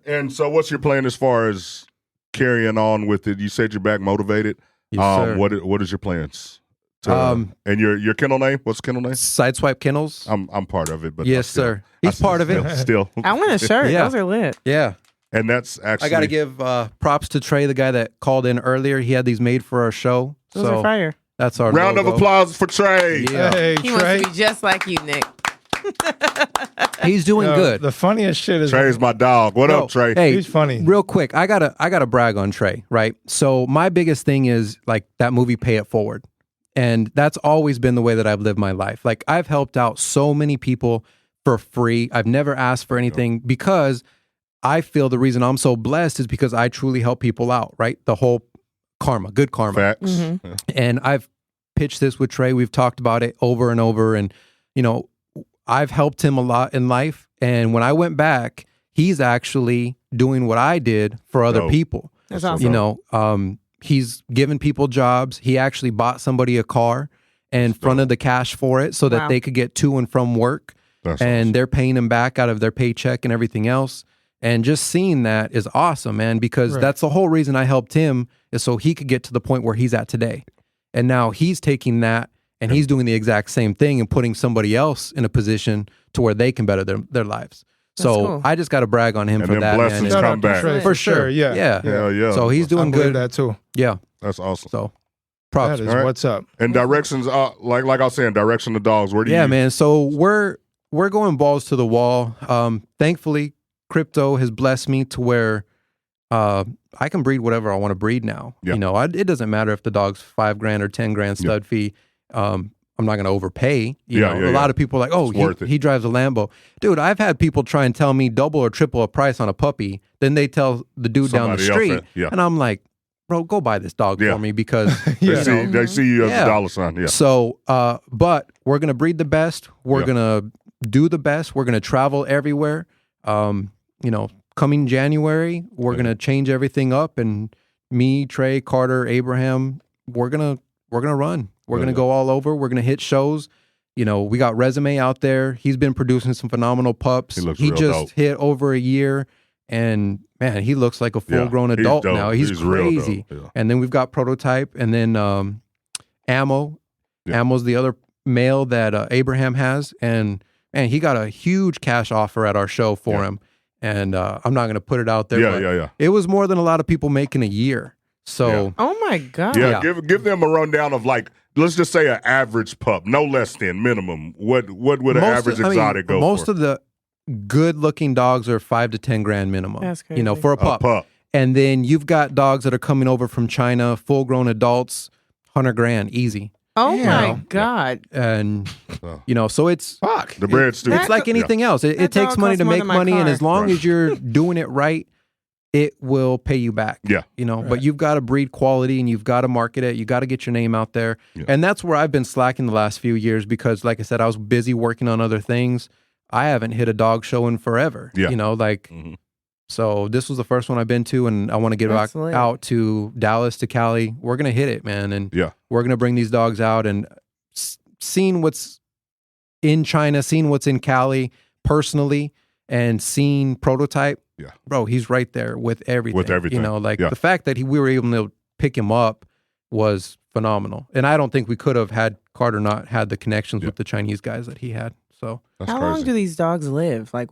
Speaker 5: And so what's your plan as far as carrying on with it? You said you're back motivated.
Speaker 7: Yes, sir.
Speaker 5: What is your plans? And your kennel name? What's the kennel name?
Speaker 7: Sideswipe Kennels.
Speaker 5: I'm part of it, but
Speaker 7: yes, sir. He's part of it.
Speaker 5: Still.
Speaker 6: I want a shirt.
Speaker 7: Yeah.
Speaker 6: Those are lit.
Speaker 7: Yeah.
Speaker 5: And that's actually
Speaker 7: I got to give props to Trey, the guy that called in earlier. He had these made for our show.
Speaker 6: Those are fire.
Speaker 7: That's our
Speaker 5: round
Speaker 7: logo.
Speaker 5: of applause for Trey.
Speaker 7: Yeah.
Speaker 3: Hey,
Speaker 6: He
Speaker 3: Trey.
Speaker 6: wants to be just like you, Nick.
Speaker 7: He's doing good.
Speaker 3: The funniest shit is
Speaker 5: Trey's my dog. What up, Trey?
Speaker 7: Hey,
Speaker 3: he's funny.
Speaker 7: Real quick, I gotta brag on Trey, right? So my biggest thing is like that movie Pay It Forward. And that's always been the way that I've lived my life. Like I've helped out so many people for free. I've never asked for anything because I feel the reason I'm so blessed is because I truly help people out, right? The whole karma, good karma.
Speaker 5: Facts.
Speaker 6: Mm-hmm.
Speaker 5: Yeah.
Speaker 7: And I've pitched this with Trey. We've talked about it over and over. And, you know, I've helped him a lot in life. And when I went back, he's actually doing what I did for other people.
Speaker 6: That's awesome.
Speaker 7: You know, he's given people jobs. He actually bought somebody a car and fronted the cash for it so that they could get to and from work.
Speaker 5: That's
Speaker 7: and
Speaker 5: awesome.
Speaker 7: they're paying him back out of their paycheck and everything else. And just seeing that is awesome, man, because that's the whole reason I helped him is so he could get to the point where he's at today. And now he's taking that and he's doing the exact same thing and putting somebody else in a position to where they can better their lives. So
Speaker 6: cool.
Speaker 7: I just got to brag on him
Speaker 5: And
Speaker 7: for
Speaker 5: then
Speaker 7: that, man.
Speaker 5: blessings
Speaker 3: Shout
Speaker 5: come
Speaker 3: out to
Speaker 5: back.
Speaker 3: Trey
Speaker 7: For sure.
Speaker 3: Yeah.
Speaker 5: Hell yeah.
Speaker 7: So he's doing
Speaker 3: I believe
Speaker 7: good.
Speaker 3: that too.
Speaker 7: Yeah.
Speaker 5: That's awesome.
Speaker 7: So props.
Speaker 3: That is
Speaker 5: All right.
Speaker 3: what's up.
Speaker 5: And directions, like I was saying, direction the dogs. Where do you?
Speaker 7: Yeah, man. So we're going balls to the wall. Thankfully, crypto has blessed me to where I can breed whatever I want to breed now.
Speaker 5: Yeah.
Speaker 7: You know, it doesn't matter if the dog's $5,000 or $10,000 stud fee. I'm not going to overpay. You know, a lot of people are like, oh, he drives a Lambo. Dude, I've had people try and tell me double or triple a price on a puppy. Then they tell the dude down the street. And I'm like, bro, go buy this dog for me because
Speaker 5: they see you as a dollar sign. Yeah.
Speaker 7: So, but we're going to breed the best. We're going to do the best. We're going to travel everywhere. You know, coming January, we're going to change everything up. And me, Trey, Carter, Abraham, we're going to run. We're going to go all over. We're going to hit shows. You know, we got Resume out there. He's been producing some phenomenal pups. He just
Speaker 5: dope.
Speaker 7: hit over a year. And man, he looks like a full-grown adult now. He's crazy.
Speaker 5: Real dope.
Speaker 7: And then we've got Prototype, and then Ammo. Ammo's the other male that Abraham has, and man, he got a huge cash offer at our show for him. And I'm not going to put it out there. But it was more than a lot of people make in a year. So,
Speaker 6: oh my god,
Speaker 5: give them a rundown of like, let's just say an average pup, no less than minimum. What would an average exotic go for?
Speaker 7: Most of the good-looking dogs are $5,000 to $10,000 minimum.
Speaker 6: That's crazy.
Speaker 7: You know, for a pup. And then you've got dogs that are coming over from China, full-grown adults, $100,000 easy.
Speaker 6: Oh my god!
Speaker 7: And you know, so it's
Speaker 5: the bread's stupid.
Speaker 7: It's like anything else. It takes money to make money, and as long as you're doing it right, it will pay you back.
Speaker 5: Yeah.
Speaker 7: You know, but you've got to breed quality and you've got to market it. You got to get your name out there. Yeah. And that's where I've been slacking the last few years because, like I said, I was busy working on other things. I haven't hit a dog show in forever.
Speaker 5: Yeah.
Speaker 7: You know, like, so this was the first one I've been to, and I want to get back out to Dallas, to Cali. We're going to hit it, man. And we're going to bring these dogs out and seeing what's in China, seeing what's in Cali personally, and seeing Prototype.
Speaker 5: Yeah,
Speaker 7: bro, he's right there with everything. You know, like the fact that we were able to pick him up was phenomenal. And I don't think we could have had Carter not had the connections with the Chinese guys that he had. So
Speaker 6: how long do these dogs live? Like,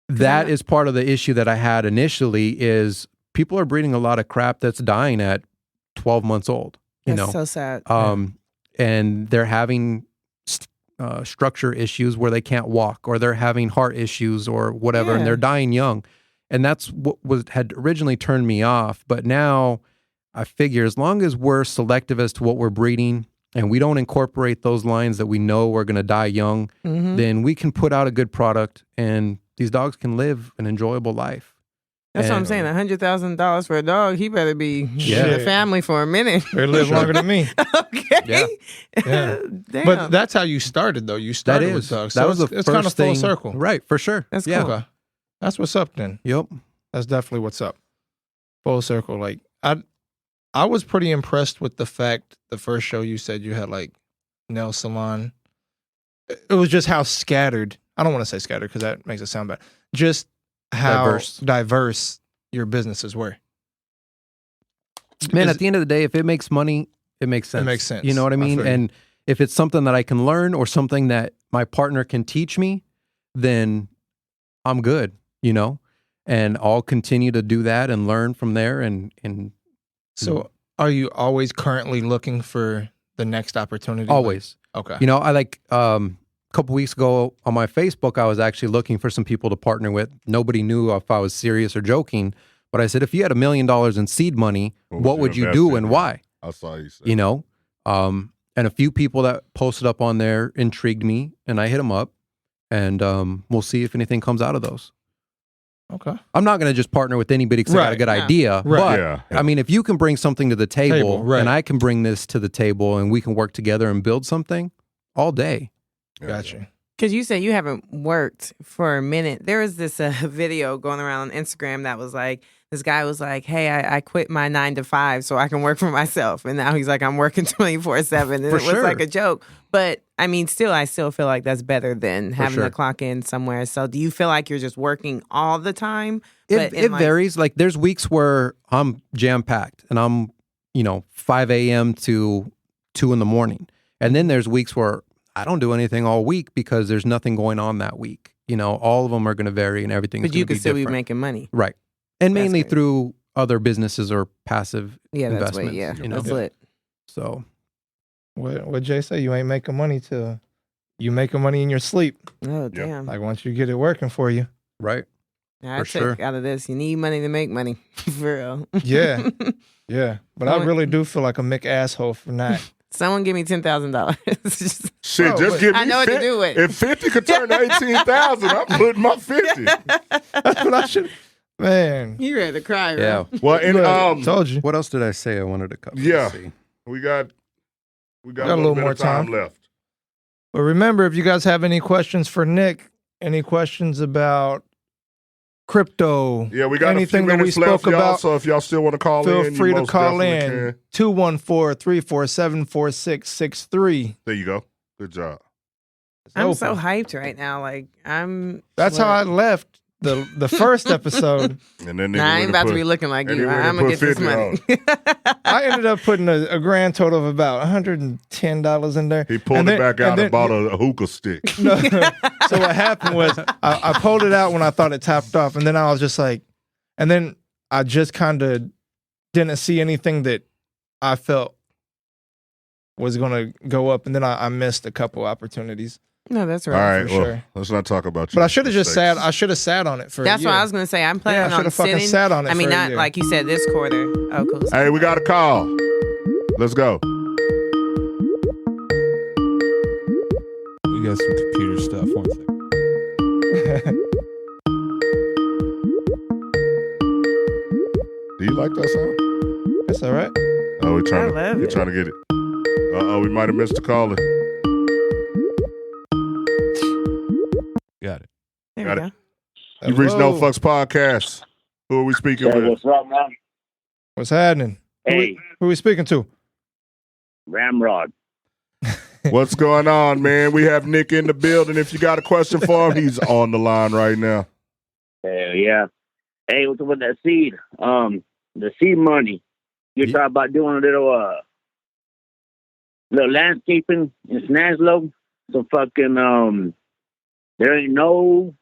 Speaker 7: that is part of the issue that I had initially is people are breeding a lot of crap that's dying at 12 months old.
Speaker 6: That's so sad.
Speaker 7: And they're having structure issues where they can't walk, or they're having heart issues or whatever, and they're dying young. And that's what had originally turned me off. But now I figure as long as we're selective as to what we're breeding and we don't incorporate those lines that we know are going to die young, then we can put out a good product and these dogs can live an enjoyable life.
Speaker 6: That's what I'm saying. $100,000 for a dog, he better be in the family for a minute.
Speaker 3: They live longer than me.
Speaker 6: Okay.
Speaker 3: Yeah. But that's how you started, though. You started with dogs. So
Speaker 7: that was
Speaker 3: it's kind of full circle.
Speaker 7: Right, for sure.
Speaker 6: That's cool.
Speaker 3: Okay. That's what's up then.
Speaker 7: Yep.
Speaker 3: That's definitely what's up. Full circle. Like I was pretty impressed with the fact the first show you said you had like nail salon. It was just how scattered. I don't want to say scattered because that makes it sound bad. Just how diverse your businesses were.
Speaker 7: Man, at the end of the day, if it makes money, it makes sense.
Speaker 3: It makes sense.
Speaker 7: You know what I mean? And if it's something that I can learn or something that my partner can teach me, then I'm good, you know? And I'll continue to do that and learn from there. And
Speaker 3: so are you always currently looking for the next opportunity?
Speaker 7: Always.
Speaker 3: Okay.
Speaker 7: You know, I like a couple weeks ago on my Facebook, I was actually looking for some people to partner with. Nobody knew if I was serious or joking, but I said, if you had $1 million in seed money, what would you do and why?
Speaker 5: I saw you say.
Speaker 7: You know, and a few people that posted up on there intrigued me, and I hit them up, and we'll see if anything comes out of those.
Speaker 3: Okay.
Speaker 7: I'm not going to just partner with anybody because I got a good idea. But, I mean, if you can bring something to the table and I can bring this to the table and we can work together and build something all day.
Speaker 3: Gotcha.
Speaker 6: Because you said you haven't worked for a minute. There was this video going around on Instagram that was like, this guy was like, hey, I quit my 9 to 5 so I can work for myself. And now he's like, I'm working 24/7. And it was like a joke. But I mean, I still feel like that's better than having to clock in somewhere. So do you feel like you're just working all the time?
Speaker 7: It varies. Like there's weeks where I'm jam packed and I'm, 5 a.m. to 2 in the morning. And then there's weeks where I don't do anything all week because there's nothing going on that week. All of them are going to vary and everything.
Speaker 6: But you could still be making money.
Speaker 7: Right. And mainly through other businesses or passive investments.
Speaker 6: That's lit.
Speaker 7: So
Speaker 3: what Jay say? You ain't making money till you making money in your sleep.
Speaker 6: Oh, damn.
Speaker 3: Like once you get it working for you.
Speaker 7: Right.
Speaker 6: I take out of this. You need money to make money. For real.
Speaker 3: Yeah. Yeah. But I really do feel like a Mick asshole for not.
Speaker 6: Someone give me $10,000.
Speaker 5: Shit, just give me
Speaker 6: I know what to do with.
Speaker 5: If 50 could turn to 18,000, I'm putting my 50.
Speaker 3: That's what I should. Man,
Speaker 6: you ready to cry? Right?
Speaker 7: Yeah.
Speaker 5: Well, and
Speaker 3: told you.
Speaker 7: What else did I say I wanted to cover?
Speaker 5: Yeah, we got a little more time left.
Speaker 3: But remember, if you guys have any questions for Nick, any questions about crypto,
Speaker 5: we got
Speaker 3: anything
Speaker 5: a few minutes
Speaker 3: that we
Speaker 5: left,
Speaker 3: spoke about,
Speaker 5: so if y'all still want to call
Speaker 3: feel
Speaker 5: in,
Speaker 3: free
Speaker 5: you
Speaker 3: to
Speaker 5: most
Speaker 3: call
Speaker 5: definitely
Speaker 3: in
Speaker 5: can.
Speaker 3: 214-347-4663.
Speaker 5: There you go. Good job.
Speaker 6: I'm so hyped right now. Like
Speaker 3: That's how I left the first episode.
Speaker 5: And then
Speaker 6: I ain't about to be looking like you. I'm gonna get this money.
Speaker 3: I ended up putting a grand total of about $110 in there.
Speaker 5: He pulled it back out and bought a hookah stick.
Speaker 3: No, so what happened was I pulled it out when I thought it topped off, and then I was just like, and then I just kind of didn't see anything that I felt was gonna go up, and then I missed a couple opportunities.
Speaker 6: No, that's right.
Speaker 5: All right,
Speaker 3: for sure.
Speaker 5: Let's not talk about you.
Speaker 3: But I should have just sat. I should have sat on it for.
Speaker 6: That's
Speaker 3: a year.
Speaker 6: what I was gonna say. I'm planning
Speaker 3: I
Speaker 6: on
Speaker 3: fucking
Speaker 6: sitting.
Speaker 3: sat on it.
Speaker 6: I mean,
Speaker 3: for a
Speaker 6: not
Speaker 3: year.
Speaker 6: like you said this quarter. Oh, cool.
Speaker 5: Hey, we got a call. Let's go.
Speaker 9: We got some computer stuff. 1 second.
Speaker 5: Do you like that sound?
Speaker 3: That's all right.
Speaker 5: Oh, we're trying
Speaker 6: love
Speaker 5: to get it. We might have missed the caller.
Speaker 9: Got it.
Speaker 6: There
Speaker 5: Got
Speaker 6: we
Speaker 5: it.
Speaker 6: go.
Speaker 5: You reached
Speaker 3: Hello.
Speaker 5: NoFux Podcast. Who are we speaking with?
Speaker 8: What's up, man?
Speaker 3: What's happening?
Speaker 8: Hey,
Speaker 3: Who are we speaking to?
Speaker 8: Ramrod.
Speaker 5: What's going on, man? We have Nick in the building. If you got a question for him, he's on the line right now.
Speaker 8: Hell yeah. Hey, what's up with that seed? The seed money. You're talking about doing a little landscaping in Snazlow. So fucking there ain't no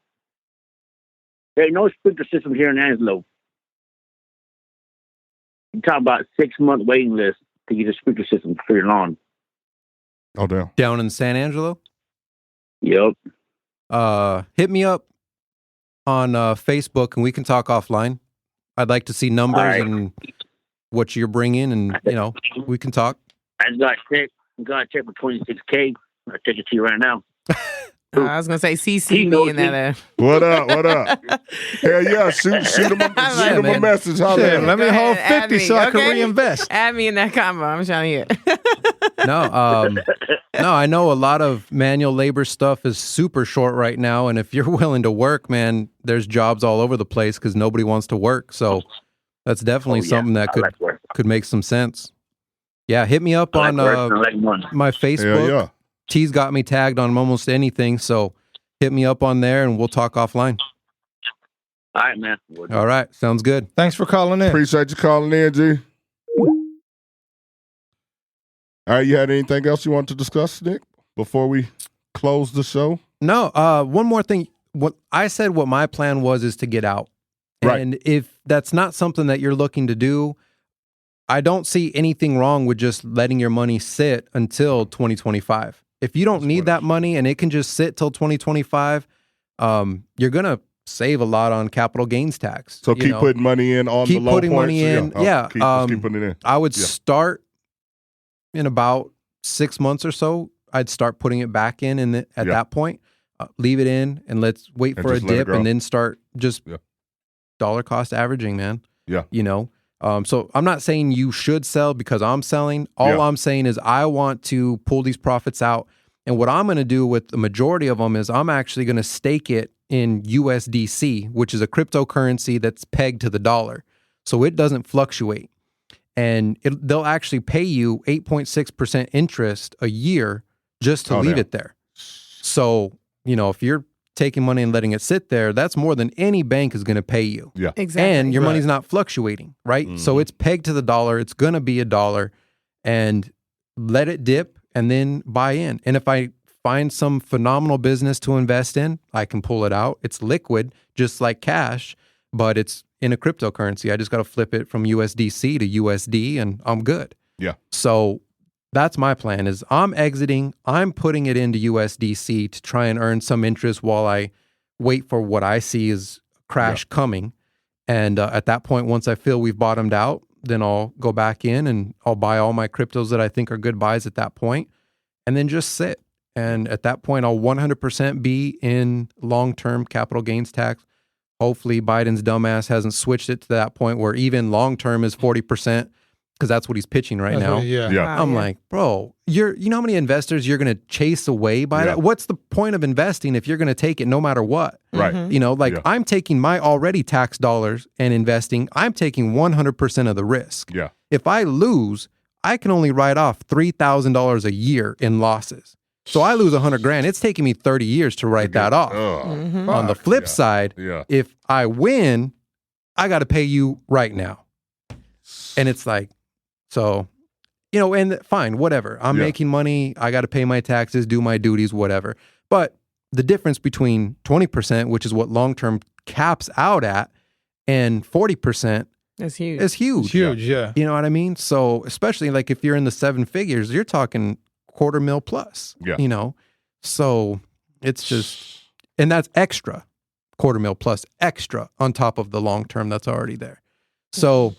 Speaker 8: sprinkler system here in Anslow. You talk about 6-month waiting list to get a sprinkler system for your lawn.
Speaker 5: Oh, damn.
Speaker 7: Down in San Angelo?
Speaker 8: Yep.
Speaker 7: Hit me up on Facebook and we can talk offline. I'd like to see numbers and what you're bringing, and we can talk.
Speaker 8: I just got a check for $26K. I'll take it to you right now.
Speaker 6: I was gonna say CC me in that.
Speaker 5: What up? Hell yeah, shoot him a message.
Speaker 3: Let me hold 50 so I can reinvest.
Speaker 6: Add me in that combo. I'm trying to hear.
Speaker 7: No, I know a lot of manual labor stuff is super short right now, and if you're willing to work, man, there's jobs all over the place because nobody wants to work. So that's definitely something that could make some sense. Yeah, hit me up on my Facebook.
Speaker 5: Yeah.
Speaker 7: T's got me tagged on almost anything, so hit me up on there and we'll talk offline.
Speaker 8: All right, man.
Speaker 7: All right, sounds good.
Speaker 3: Thanks for calling in.
Speaker 5: Appreciate you calling in, G. All right, you had anything else you want to discuss, Nick, before we close the show?
Speaker 7: No, one more thing. What I said, what my plan was, is to get out.
Speaker 5: Right.
Speaker 7: And if that's not something that you're looking to do, I don't see anything wrong with just letting your money sit until 2025. If you don't need that money and it can just sit till 2025, you're going to save a lot on capital gains tax.
Speaker 5: So keep putting money in on the low points?
Speaker 7: Keep putting money in.
Speaker 5: Yeah. Keep putting it in.
Speaker 7: I would start in about 6 months or so. I'd start putting it back in at that point. Leave it in and let's wait for a dip and then start just dollar cost averaging, man.
Speaker 5: Yeah.
Speaker 7: So I'm not saying you should sell because I'm selling. All I'm saying is I want to pull these profits out. And what I'm going to do with the majority of them is I'm actually going to stake it in USDC, which is a cryptocurrency that's pegged to the dollar. So it doesn't fluctuate. And they'll actually pay you 8.6% interest a year just to leave it there. So, if you're taking money and letting it sit there, that's more than any bank is going to pay you.
Speaker 5: Yeah.
Speaker 6: Exactly.
Speaker 7: And your money's not fluctuating, right? Mm-hmm. So it's pegged to the dollar. It's going to be $1 and let it dip and then buy in. And if I find some phenomenal business to invest in, I can pull it out. It's liquid, just like cash, but it's in a cryptocurrency. I just got to flip it from USDC to USD and I'm good.
Speaker 5: Yeah.
Speaker 7: So that's my plan is I'm exiting. I'm putting it into USDC to try and earn some interest while I wait for what I see is crash coming. And at that point, once I feel we've bottomed out, then I'll go back in and I'll buy all my cryptos that I think are good buys at that point and then just sit. And at that point, I'll 100% be in long-term capital gains tax. Hopefully Biden's dumbass hasn't switched it to that point where even long-term is 40%. Because that's what he's pitching right now. I'm like, bro, you know how many investors you're going to chase away by that? What's the point of investing if you're going to take it no matter what?
Speaker 5: Right.
Speaker 7: I'm taking my already tax dollars and investing. I'm taking 100% of the risk.
Speaker 5: Yeah.
Speaker 7: If I lose, I can only write off $3,000 a year in losses. So I lose $100,000. It's taking me 30 years to write that off. On the flip side, if I win, I got to pay you right now. And it's like, so, and fine, whatever. I'm making money. I got to pay my taxes, do my duties, whatever. But the difference between 20%, which is what long-term caps out at, and 40%
Speaker 6: is huge.
Speaker 7: It's huge.
Speaker 3: It's huge, yeah.
Speaker 7: You know what I mean? So, especially like if you're in the 7 figures, you're talking $250,000 plus.
Speaker 5: Yeah.
Speaker 7: So it's just, and that's extra, $250,000 plus extra on top of the long-term that's already there. So.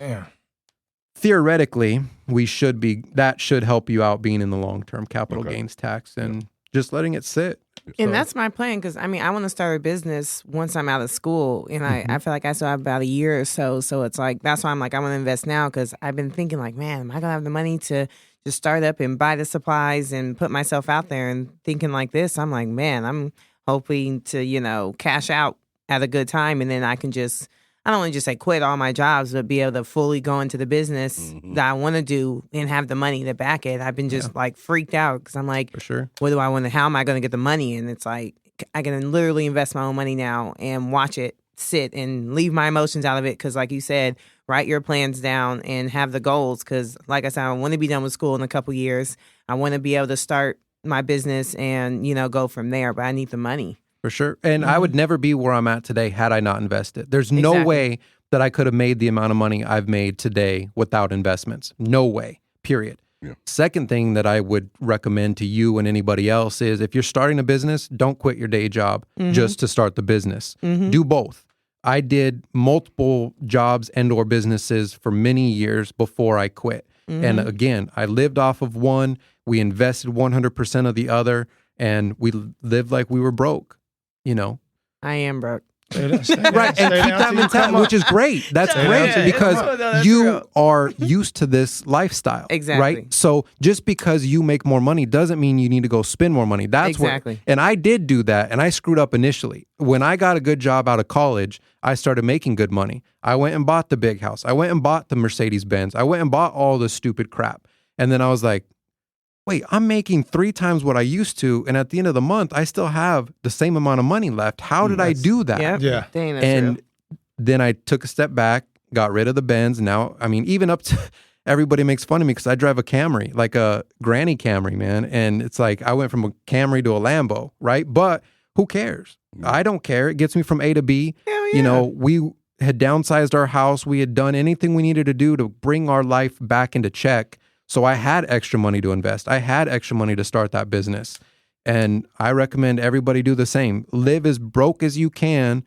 Speaker 7: Theoretically, that should help you out being in the long-term capital gains tax and just letting it sit.
Speaker 6: And that's my plan because, I want to start a business once I'm out of school. And I feel like I still have about a year or so. So it's like, that's why I'm like, I want to invest now because I've been thinking like, man, am I going to have the money to just start up and buy the supplies and put myself out there and thinking like this? I'm like, man, I'm hoping to, cash out at a good time. And then I can just... I don't want to just say quit all my jobs, but be able to fully go into the business that I want to do and have the money to back it. I've been just like freaked out because I'm like,
Speaker 7: for sure.
Speaker 6: What do I want to, how am I going to get the money? And it's like, I can literally invest my own money now and watch it sit and leave my emotions out of it. Cause like you said, write your plans down and have the goals. Cause like I said, I want to be done with school in a couple years. I want to be able to start my business and, go from there, but I need the money.
Speaker 7: For sure. And I would never be where I'm at today had I not invested. There's no way that I could have made the amount of money I've made today without investments. No way, period.
Speaker 5: Yeah.
Speaker 7: Second thing that I would recommend to you and anybody else is if you're starting a business, don't quit your day job just to start the business. Do both. I did multiple jobs and or businesses for many years before I quit. And again, I lived off of one. We invested 100% of the other, and we lived like we were broke, you know.
Speaker 6: I am broke.
Speaker 7: Right, and keep that mentality, which is great. That's great because you are used to this lifestyle.
Speaker 6: Exactly.
Speaker 7: Right? So just because you make more money doesn't mean you need to go spend more money. That's
Speaker 6: exactly.
Speaker 7: And I did do that, and I screwed up initially. When I got a good job out of college, I started making good money. I went and bought the big house. I went and bought the Mercedes-Benz. I went and bought all the stupid crap. And then I was like, wait, I'm making 3 times what I used to, and at the end of the month, I still have the same amount of money left. How did I do that?
Speaker 6: Yep.
Speaker 3: Yeah.
Speaker 6: Dang, that's
Speaker 7: And
Speaker 6: real.
Speaker 7: then I took a step back, got rid of the Benz. Now, I mean, even up to everybody makes fun of me because I drive a Camry, like a granny Camry, man. And it's like I went from a Camry to a Lambo, right? But who cares? I don't care. It gets me from A to B.
Speaker 6: Hell yeah.
Speaker 7: You know, we had downsized our house. We had done anything we needed to do to bring our life back into check. So I had extra money to invest. I had extra money to start that business. And I recommend everybody do the same. Live as broke as you can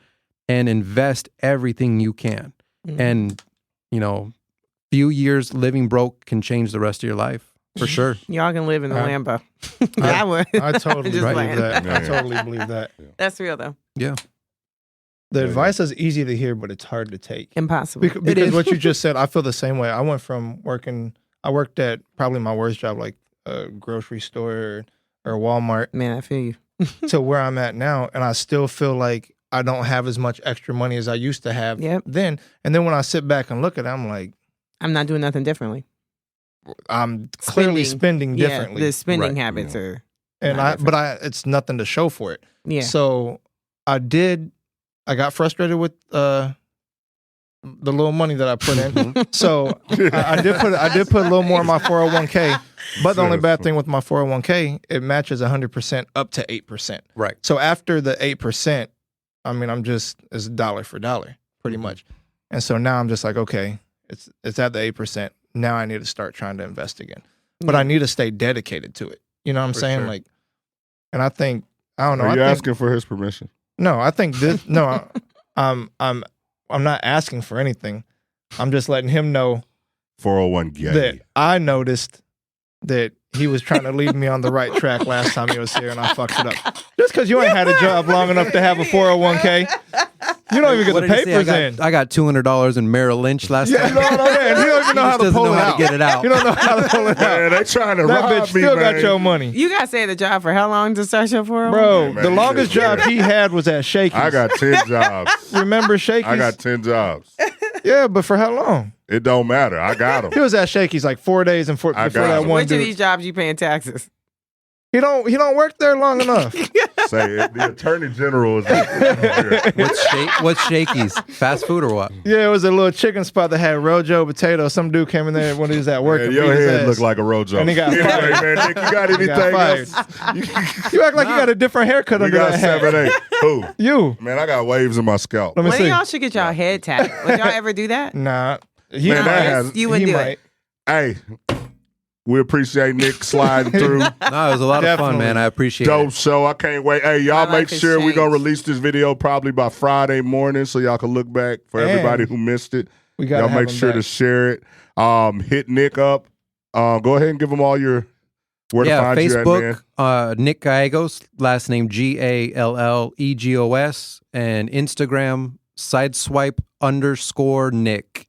Speaker 7: and invest everything you can. And, you know, few years living broke can change the rest of your life for sure.
Speaker 6: Y'all can live in the Lambo.
Speaker 3: I totally
Speaker 6: Just
Speaker 3: believe
Speaker 6: playing.
Speaker 3: that.
Speaker 5: Yeah,
Speaker 3: I totally believe that.
Speaker 6: That's real though.
Speaker 7: Yeah.
Speaker 3: The advice is easy to hear, but it's hard to take.
Speaker 6: Impossible.
Speaker 3: Because what you just said, I feel the same way. I went from I worked at probably my worst job, like a grocery store or Walmart,
Speaker 6: Man, I feel you.
Speaker 3: to where I'm at now. And I still feel like I don't have as much extra money as I used to have then. And then when I sit back and look at it, I'm like,
Speaker 6: I'm not doing nothing differently.
Speaker 3: I'm clearly spending differently.
Speaker 6: Yeah, the spending habits are.
Speaker 3: And it's nothing to show for it.
Speaker 6: Yeah.
Speaker 3: So I got frustrated with the little money that I put in. So I did put a little more in my 401k. But the only bad thing with my 401k, it matches 100% up to 8%.
Speaker 7: Right.
Speaker 3: So after the 8%, I mean, it's dollar for dollar, pretty much. And so now I'm just like, okay, it's at the 8%. Now I need to start trying to invest again. But I need to stay dedicated to it. You know what I'm saying?
Speaker 5: sure.
Speaker 3: Like, and I think, I don't know.
Speaker 5: Are you
Speaker 3: I think,
Speaker 5: asking for his permission?
Speaker 3: No, I think this. No, I'm not asking for anything. I'm just letting him know
Speaker 5: 401 gay.
Speaker 3: that I noticed that he was trying to lead me on the right track last time he was here, and I fucked it up. Just because you ain't had a job long enough to have a 401k, you don't even get
Speaker 7: What
Speaker 3: the
Speaker 7: did he say?
Speaker 3: papers in.
Speaker 7: I got $200 in Merrill Lynch last
Speaker 3: Yeah,
Speaker 7: time.
Speaker 3: no, man, he don't even know how to
Speaker 7: doesn't
Speaker 3: pull
Speaker 7: know
Speaker 3: it
Speaker 7: how to
Speaker 3: out.
Speaker 7: get it out.
Speaker 3: You don't know how to pull it
Speaker 5: Man,
Speaker 3: out.
Speaker 5: they trying to
Speaker 3: That
Speaker 5: rob
Speaker 3: bitch
Speaker 5: me,
Speaker 3: still
Speaker 5: man.
Speaker 3: got your money.
Speaker 6: You got to stay at the job for how long to start your 401?
Speaker 3: Bro,
Speaker 5: Man,
Speaker 3: the
Speaker 5: he
Speaker 3: longest
Speaker 5: said,
Speaker 3: job he had was at Shakey's.
Speaker 5: I got 10 jobs.
Speaker 3: Remember Shakey's?
Speaker 5: I got 10 jobs.
Speaker 3: Yeah, but for how long?
Speaker 5: It don't matter. I got
Speaker 3: He
Speaker 5: them.
Speaker 3: was at Shakey's like 4 days before
Speaker 5: I got
Speaker 3: that
Speaker 5: him.
Speaker 3: one
Speaker 6: Which of
Speaker 3: dude.
Speaker 6: these jobs you paying taxes?
Speaker 3: He don't work there long enough.
Speaker 5: Say it. The attorney general is here.
Speaker 7: What's Shakey's? Fast food or what?
Speaker 3: Yeah, it was a little chicken spot that had Rojo potato. Some dude came in there when he was at work.
Speaker 5: Man,
Speaker 3: and
Speaker 5: your
Speaker 3: beat his
Speaker 5: head
Speaker 3: ass.
Speaker 5: look like a Rojo.
Speaker 3: And he got
Speaker 5: Anyway,
Speaker 3: fired.
Speaker 5: man, Nick, you got anything
Speaker 3: fired.
Speaker 5: else?
Speaker 3: You act like you got a different haircut
Speaker 5: We
Speaker 3: under
Speaker 5: got
Speaker 3: that hat.
Speaker 5: 7-8. Who?
Speaker 3: You.
Speaker 5: Man, I got waves in my scalp.
Speaker 3: Let me
Speaker 6: One of
Speaker 3: see.
Speaker 6: y'all should get y'all head tapped. Would y'all ever do that?
Speaker 3: Nah. He
Speaker 5: Man, that
Speaker 3: might.
Speaker 5: has-
Speaker 6: You wouldn't
Speaker 3: He
Speaker 6: do
Speaker 3: might.
Speaker 6: it.
Speaker 5: Hey, we appreciate Nick sliding through.
Speaker 7: No, it was a lot of fun,
Speaker 3: Definitely.
Speaker 7: man. I appreciate
Speaker 5: Dope
Speaker 7: it.
Speaker 5: show. I can't wait. Hey,
Speaker 6: I
Speaker 5: y'all
Speaker 6: like
Speaker 5: make
Speaker 6: this
Speaker 5: sure we're going to
Speaker 6: change.
Speaker 5: release this video probably by Friday morning so y'all can look back for
Speaker 3: And
Speaker 5: everybody who missed it.
Speaker 3: We gotta
Speaker 5: Y'all
Speaker 3: have
Speaker 5: make
Speaker 3: him
Speaker 5: sure
Speaker 3: back.
Speaker 5: to share it. Hit Nick up. Go ahead and give them all your where to find you at, man.
Speaker 7: Facebook, Nick Gallegos, last name Gallegos, and Instagram, sideswipe_Nick.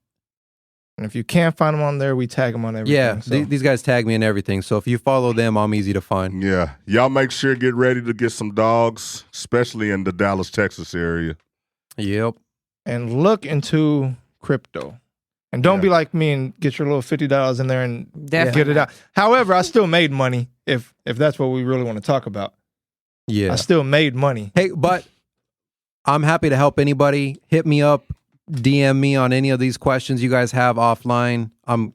Speaker 3: And if you can't find him on there, we tag him on everything.
Speaker 7: Yeah,
Speaker 3: so.
Speaker 7: these guys tag me in everything. So if you follow them, I'm easy to find.
Speaker 5: Yeah. Y'all make sure get ready to get some dogs, especially in the Dallas, Texas area.
Speaker 7: Yep.
Speaker 3: And look into crypto. And don't be like me and get your little $50 in there and
Speaker 6: Definitely
Speaker 3: get it out. However, I still made money if that's what we really want to talk about.
Speaker 7: Yeah.
Speaker 3: I still made money.
Speaker 7: Hey, but I'm happy to help anybody. Hit me up, DM me on any of these questions you guys have offline. I'm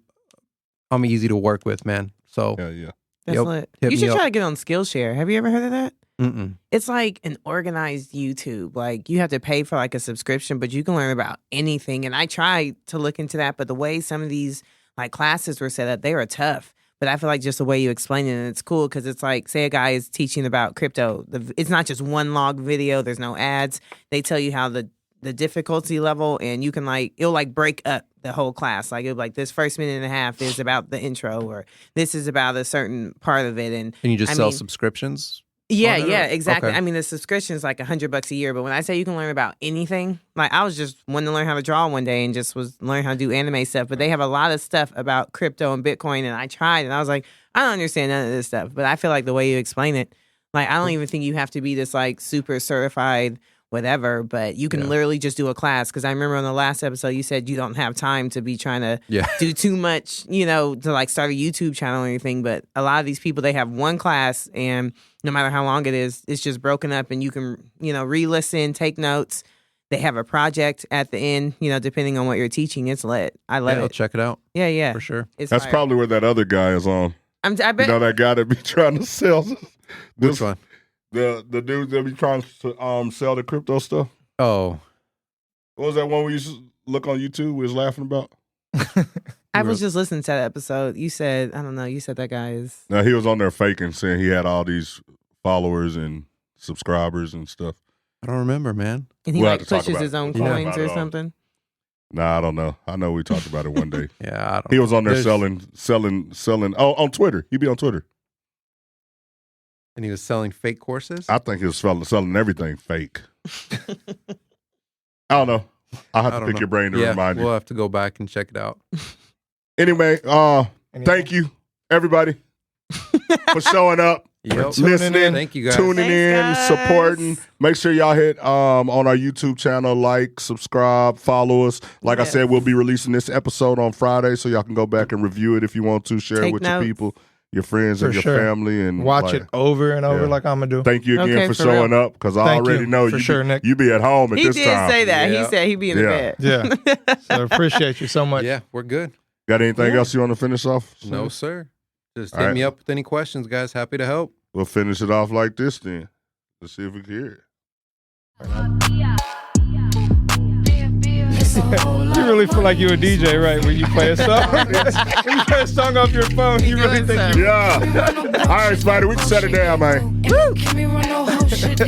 Speaker 7: easy to work with, man. So
Speaker 5: yeah.
Speaker 6: That's
Speaker 7: Yep.
Speaker 6: lit.
Speaker 7: Hit
Speaker 6: You
Speaker 7: me
Speaker 6: should
Speaker 7: up.
Speaker 6: try to get on Skillshare. Have you ever heard of that?
Speaker 7: mm-mm.
Speaker 6: It's like an organized YouTube. Like you have to pay for like a subscription, but you can learn about anything. And I tried to look into that, but the way some of these like classes were set up, they were tough. But I feel like just the way you explain it, and it's cool because it's like, say a guy is teaching about crypto. It's not just one log video. There's no ads. They tell you how the difficulty level, and you can it'll break up the whole class. Like it'll this first minute and a half is about the intro, or this is about a certain part of it. And
Speaker 7: you just sell subscriptions?
Speaker 6: Yeah, exactly.
Speaker 7: Okay.
Speaker 6: I mean, the subscription is like $100 a year, but when I say you can learn about anything, I was just wanting to learn how to draw one day and just was learning how to do anime stuff. But they have a lot of stuff about crypto and Bitcoin, and I tried, and I was like, I don't understand none of this stuff. But I feel like the way you explain it, I don't even think you have to be this super certified whatever, but you can literally just do a class. Because I remember on the last episode, you said you don't have time to be trying to do too much, to start a YouTube channel or anything. But a lot of these people, they have one class, and no matter how long it is, it's just broken up, and you can, re-listen, take notes. They have a project at the end, depending on what you're teaching. It's lit. I love it.
Speaker 7: I'll check it out.
Speaker 6: Yeah.
Speaker 7: For sure.
Speaker 5: That's probably where that other guy is on.
Speaker 6: I bet.
Speaker 5: That guy that be trying to sell.
Speaker 7: Which one?
Speaker 5: The dudes that be trying to sell the crypto stuff.
Speaker 7: Oh.
Speaker 5: What was that one we used to look on YouTube we was laughing about?
Speaker 6: I was just listening to that episode. You said, I don't know, you said that guy is...
Speaker 5: No, he was on there faking, saying he had all these followers and subscribers and stuff.
Speaker 7: I don't remember, man.
Speaker 6: And he pushes his own coins or something?
Speaker 5: Nah, I don't know. I know we talked about it one day.
Speaker 7: Yeah, I don't
Speaker 5: He was on there selling. Oh, on Twitter. He'd be on Twitter.
Speaker 7: And he was selling fake courses?
Speaker 5: I think he was selling everything fake. I don't know. I'll have to pick your brain to remind you.
Speaker 7: We'll have to go back and check it out.
Speaker 5: Anyway, thank you, everybody, for showing up, listening,
Speaker 7: thank you guys.
Speaker 5: tuning in, supporting. Make sure y'all hit on our YouTube channel, subscribe, follow us. Like I said, we'll be releasing this episode on Friday, so y'all can go back and review it if you want to. Share it with your people, your friends, and your family, and
Speaker 3: watch it over and over like I'm gonna do.
Speaker 5: Thank you again for showing up, because I already know you be at home at this time.
Speaker 6: He did say that. He said he'd be in the bed.
Speaker 3: Yeah. So appreciate you so much.
Speaker 7: Yeah, we're good.
Speaker 5: Got anything else you want to finish off?
Speaker 7: No, sir. Just hit me up with any questions, guys. Happy to help.
Speaker 5: We'll finish it off like this then. Let's see if we can hear it.
Speaker 3: You really feel like you're a DJ, right? When you play a song. When you play a song off your phone, you really think
Speaker 5: Yeah. All right, Spider, we can set it down, man.
Speaker 4: Woo! I'm allergic to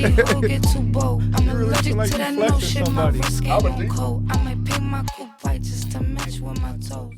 Speaker 4: that no shit. My wrist game on cold. I might paint my coupe white just to match with my toes.